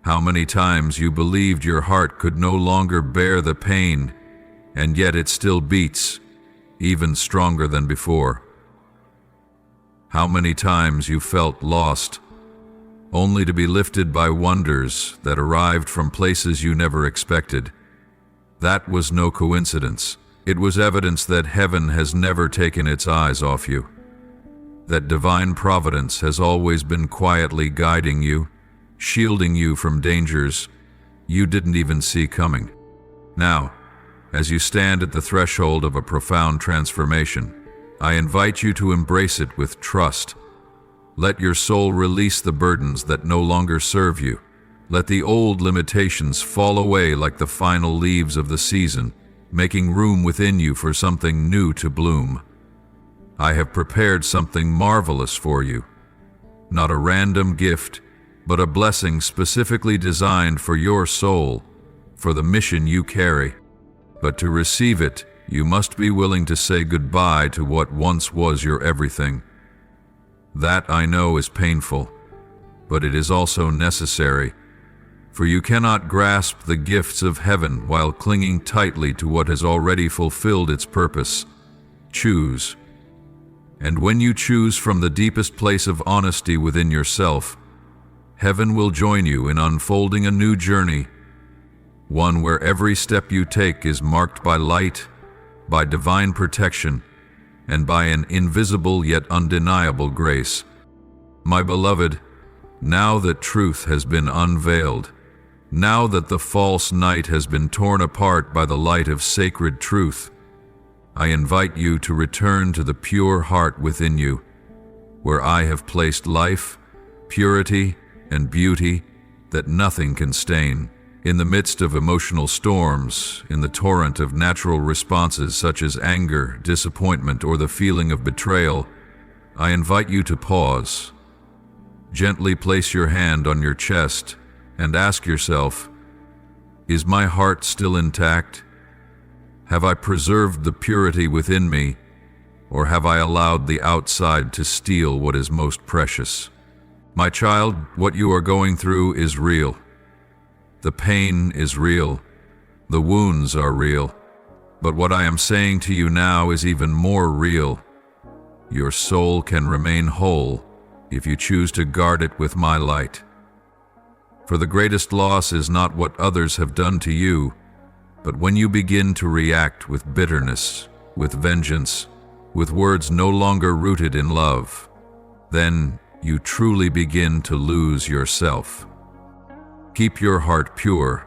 How many times you believed your heart could no longer bear the pain, and yet it still beats, even stronger than before. How many times you felt lost, only to be lifted by wonders that arrived from places you never expected. That was no coincidence. It was evidence that heaven has never taken its eyes off you, that divine providence has always been quietly guiding you, shielding you from dangers you didn't even see coming. Now, as you stand at the threshold of a profound transformation, I invite you to embrace it with trust. Let your soul release the burdens that no longer serve you. Let the old limitations fall away like the final leaves of the season, making room within you for something new to bloom. I have prepared something marvelous for you. Not a random gift, but a blessing specifically designed for your soul, for the mission you carry. But to receive it, you must be willing to say goodbye to what once was your everything. That, I know, is painful, but it is also necessary, for you cannot grasp the gifts of heaven while clinging tightly to what has already fulfilled its purpose. Choose. And when you choose from the deepest place of honesty within yourself, heaven will join you in unfolding a new journey, one where every step you take is marked by light, by divine protection, and by an invisible yet undeniable grace. My beloved, now that truth has been unveiled, now that the false night has been torn apart by the light of sacred truth, I invite you to return to the pure heart within you, where I have placed life, purity, and beauty that nothing can stain. In the midst of emotional storms, in the torrent of natural responses such as anger, disappointment, or the feeling of betrayal, I invite you to pause. Gently place your hand on your chest and ask yourself, is my heart still intact? Have I preserved the purity within me, or have I allowed the outside to steal what is most precious? My child, what you are going through is real. The pain is real. The wounds are real. But what I am saying to you now is even more real. Your soul can remain whole if you choose to guard it with my light. For the greatest loss is not what others have done to you, but when you begin to react with bitterness, with vengeance, with words no longer rooted in love, then you truly begin to lose yourself. Keep your heart pure,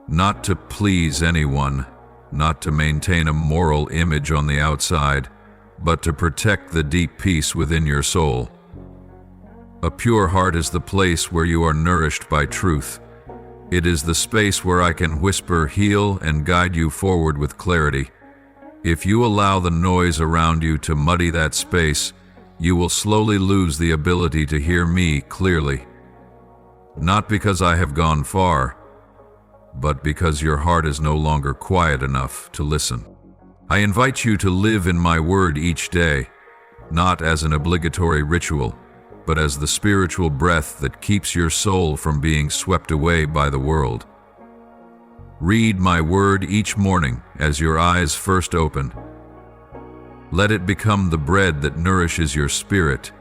not to please anyone, not to maintain a moral image on the outside, but to protect the deep peace within your soul. A pure heart is the place where you are nourished by truth. It is the space where I can whisper, heal, and guide you forward with clarity. If you allow the noise around you to muddy that space, you will slowly lose the ability to hear me clearly. Not because I have gone far, but because your heart is no longer quiet enough to listen. I invite you to live in my word each day, not as an obligatory ritual, but as the spiritual breath that keeps your soul from being swept away by the world. Read my word each morning as your eyes first open. Let it become the bread that nourishes your spirit,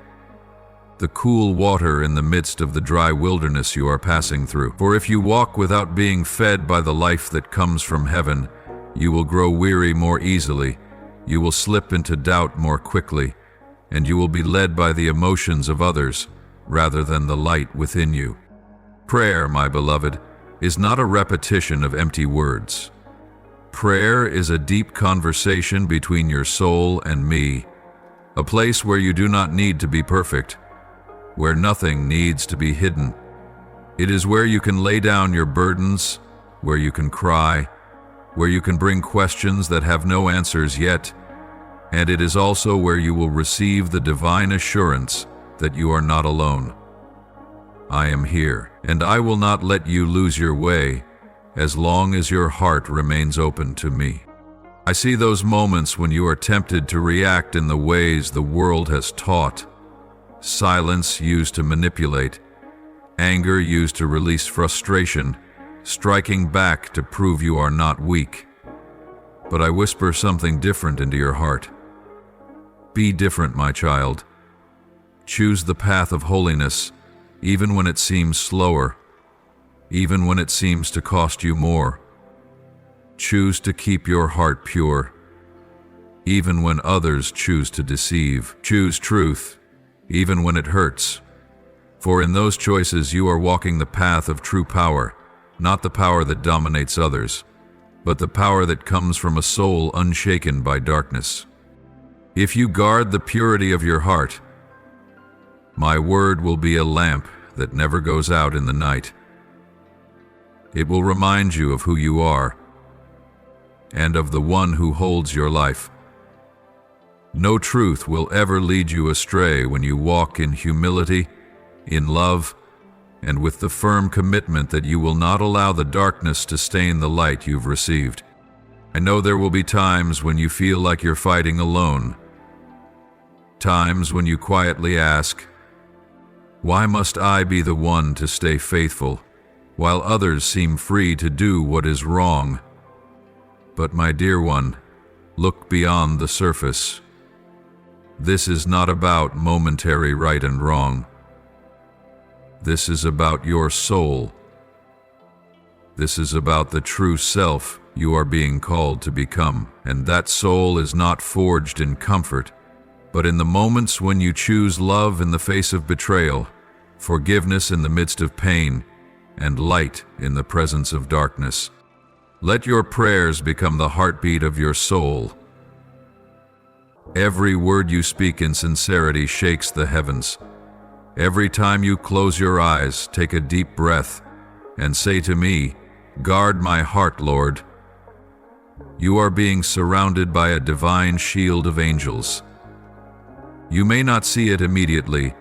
the cool water in the midst of the dry wilderness you are passing through. For if you walk without being fed by the life that comes from heaven, you will grow weary more easily, you will slip into doubt more quickly, and you will be led by the emotions of others rather than the light within you. Prayer, my beloved, is not a repetition of empty words. Prayer is a deep conversation between your soul and me, a place where you do not need to be perfect, where nothing needs to be hidden. It is where you can lay down your burdens, where you can cry, where you can bring questions that have no answers yet, and it is also where you will receive the divine assurance that you are not alone. I am here, and I will not let you lose your way as long as your heart remains open to me. I see those moments when you are tempted to react in the ways the world has taught. Silence used to manipulate, anger used to release frustration, striking back to prove you are not weak. But I whisper something different into your heart. Be different, my child. Choose the path of holiness, even when it seems slower, even when it seems to cost you more. Choose to keep your heart pure, even when others choose to deceive. Choose truth, even when it hurts. For in those choices you are walking the path of true power, not the power that dominates others, but the power that comes from a soul unshaken by darkness. If you guard the purity of your heart, my word will be a lamp that never goes out in the night. It will remind you of who you are and of the one who holds your life. No truth will ever lead you astray when you walk in humility, in love, and with the firm commitment that you will not allow the darkness to stain the light you've received. I know there will be times when you feel like you're fighting alone, times when you quietly ask, why must I be the one to stay faithful, while others seem free to do what is wrong? But my dear one, look beyond the surface. This is not about momentary right and wrong. This is about your soul. This is about the true self you are being called to become, and that soul is not forged in comfort, but in the moments when you choose love in the face of betrayal, forgiveness in the midst of pain, and light in the presence of darkness. Let your prayers become the heartbeat of your soul. Every word you speak in sincerity shakes the heavens. Every time you close your eyes, take a deep breath and say to me, "Guard my heart, Lord." You are being surrounded by a divine shield of angels. You may not see it immediately,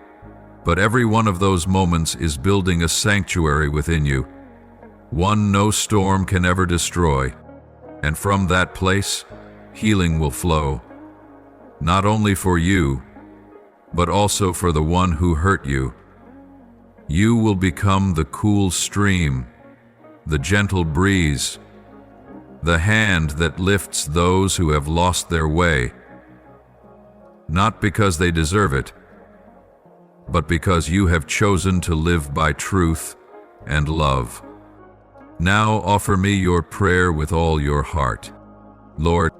but every one of those moments is building a sanctuary within you, one no storm can ever destroy, and from that place, healing will flow, not only for you, but also for the one who hurt you. You will become the cool stream, the gentle breeze, the hand that lifts those who have lost their way, not because they deserve it, but because you have chosen to live by truth and love. Now offer me your prayer with all your heart. Lord,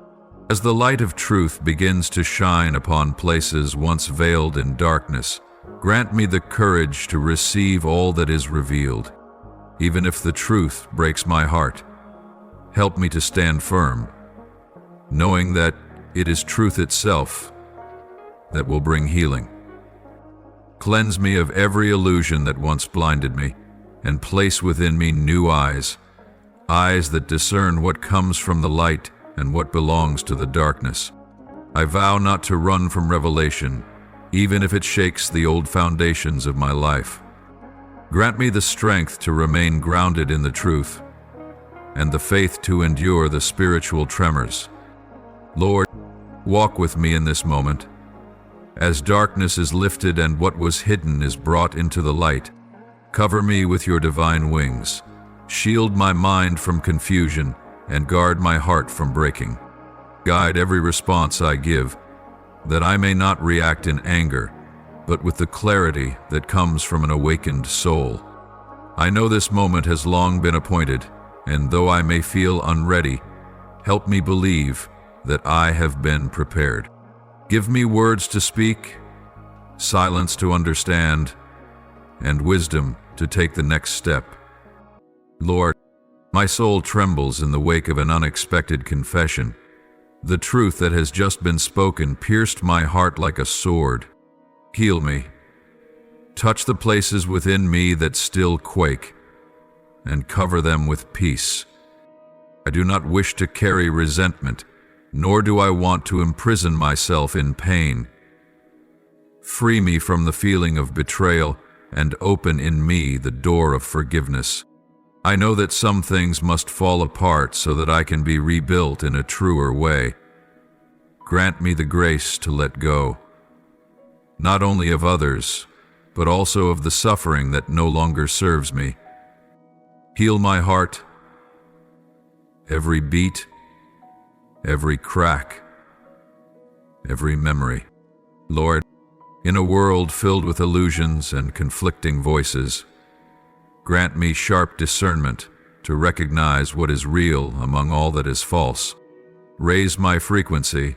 as the light of truth begins to shine upon places once veiled in darkness, grant me the courage to receive all that is revealed, even if the truth breaks my heart. Help me to stand firm, knowing that it is truth itself that will bring healing. Cleanse me of every illusion that once blinded me, and place within me new eyes, eyes that discern what comes from the light and what belongs to the darkness. I vow not to run from revelation, even if it shakes the old foundations of my life. Grant me the strength to remain grounded in the truth, and the faith to endure the spiritual tremors. Lord, walk with me in this moment. As darkness is lifted and what was hidden is brought into the light, cover me with your divine wings. Shield my mind from confusion and guard my heart from breaking. Guide every response I give, that I may not react in anger, but with the clarity that comes from an awakened soul. I know this moment has long been appointed, and though I may feel unready, help me believe that I have been prepared. Give me words to speak, silence to understand, and wisdom to take the next step. Lord, my soul trembles in the wake of an unexpected confession. The truth that has just been spoken pierced my heart like a sword. Heal me. Touch the places within me that still quake, and cover them with peace. I do not wish to carry resentment, nor do I want to imprison myself in pain. Free me from the feeling of betrayal and open in me the door of forgiveness. I know that some things must fall apart so that I can be rebuilt in a truer way. Grant me the grace to let go, not only of others, but also of the suffering that no longer serves me. Heal my heart, every beat, every crack, every memory. Lord, in a world filled with illusions and conflicting voices, grant me sharp discernment to recognize what is real among all that is false. Raise my frequency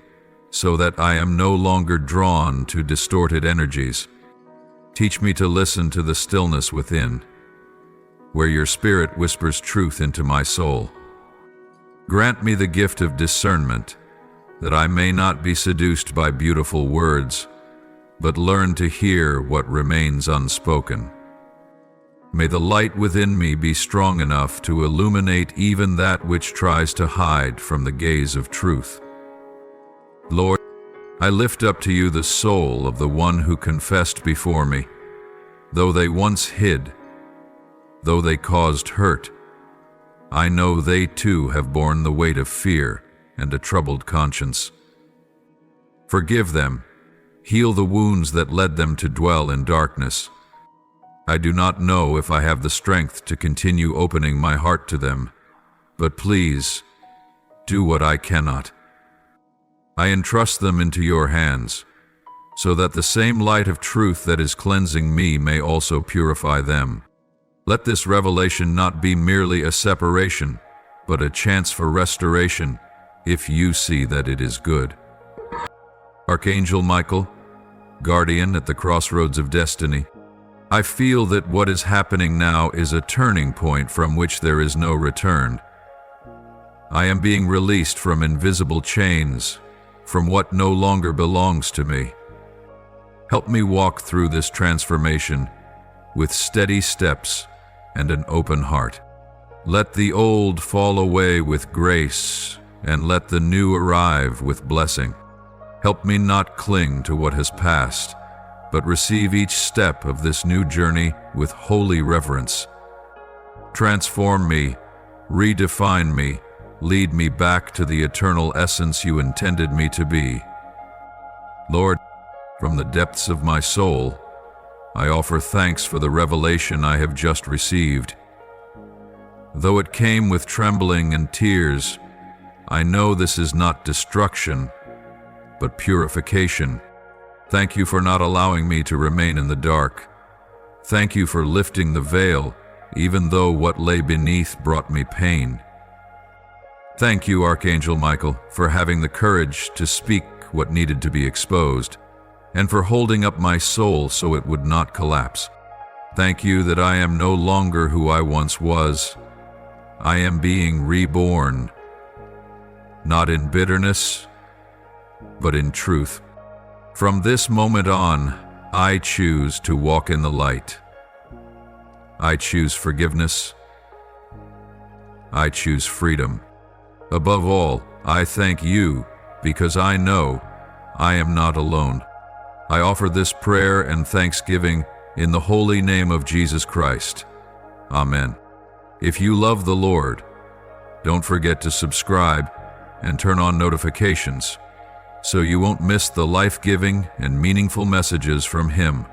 so that I am no longer drawn to distorted energies. Teach me to listen to the stillness within, where your spirit whispers truth into my soul. Grant me the gift of discernment, that I may not be seduced by beautiful words, but learn to hear what remains unspoken. May the light within me be strong enough to illuminate even that which tries to hide from the gaze of truth. Lord, I lift up to you the soul of the one who confessed before me. Though they once hid, though they caused hurt, I know they too have borne the weight of fear and a troubled conscience. Forgive them, heal the wounds that led them to dwell in darkness. I do not know if I have the strength to continue opening my heart to them, but please, do what I cannot. I entrust them into your hands, so that the same light of truth that is cleansing me may also purify them. Let this revelation not be merely a separation, but a chance for restoration, if you see that it is good. Archangel Michael, guardian at the crossroads of destiny, I feel that what is happening now is a turning point from which there is no return. I am being released from invisible chains, from what no longer belongs to me. Help me walk through this transformation with steady steps and an open heart. Let the old fall away with grace, and let the new arrive with blessing. Help me not cling to what has passed, but receive each step of this new journey with holy reverence. Transform me, redefine me, lead me back to the eternal essence you intended me to be. Lord, from the depths of my soul, I offer thanks for the revelation I have just received. Though it came with trembling and tears, I know this is not destruction, but purification. Thank you for not allowing me to remain in the dark. Thank you for lifting the veil, even though what lay beneath brought me pain. Thank you, Archangel Michael, for having the courage to speak what needed to be exposed, and for holding up my soul so it would not collapse. Thank you that I am no longer who I once was. I am being reborn, not in bitterness, but in truth. From this moment on, I choose to walk in the light. I choose forgiveness. I choose freedom. Above all, I thank you because I know I am not alone. I offer this prayer and thanksgiving in the holy name of Jesus Christ. Amen. If you love the Lord, don't forget to subscribe and turn on notifications so you won't miss the life-giving and meaningful messages from Him.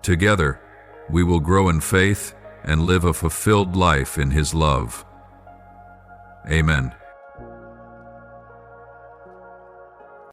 Together, we will grow in faith and live a fulfilled life in His love. Amen.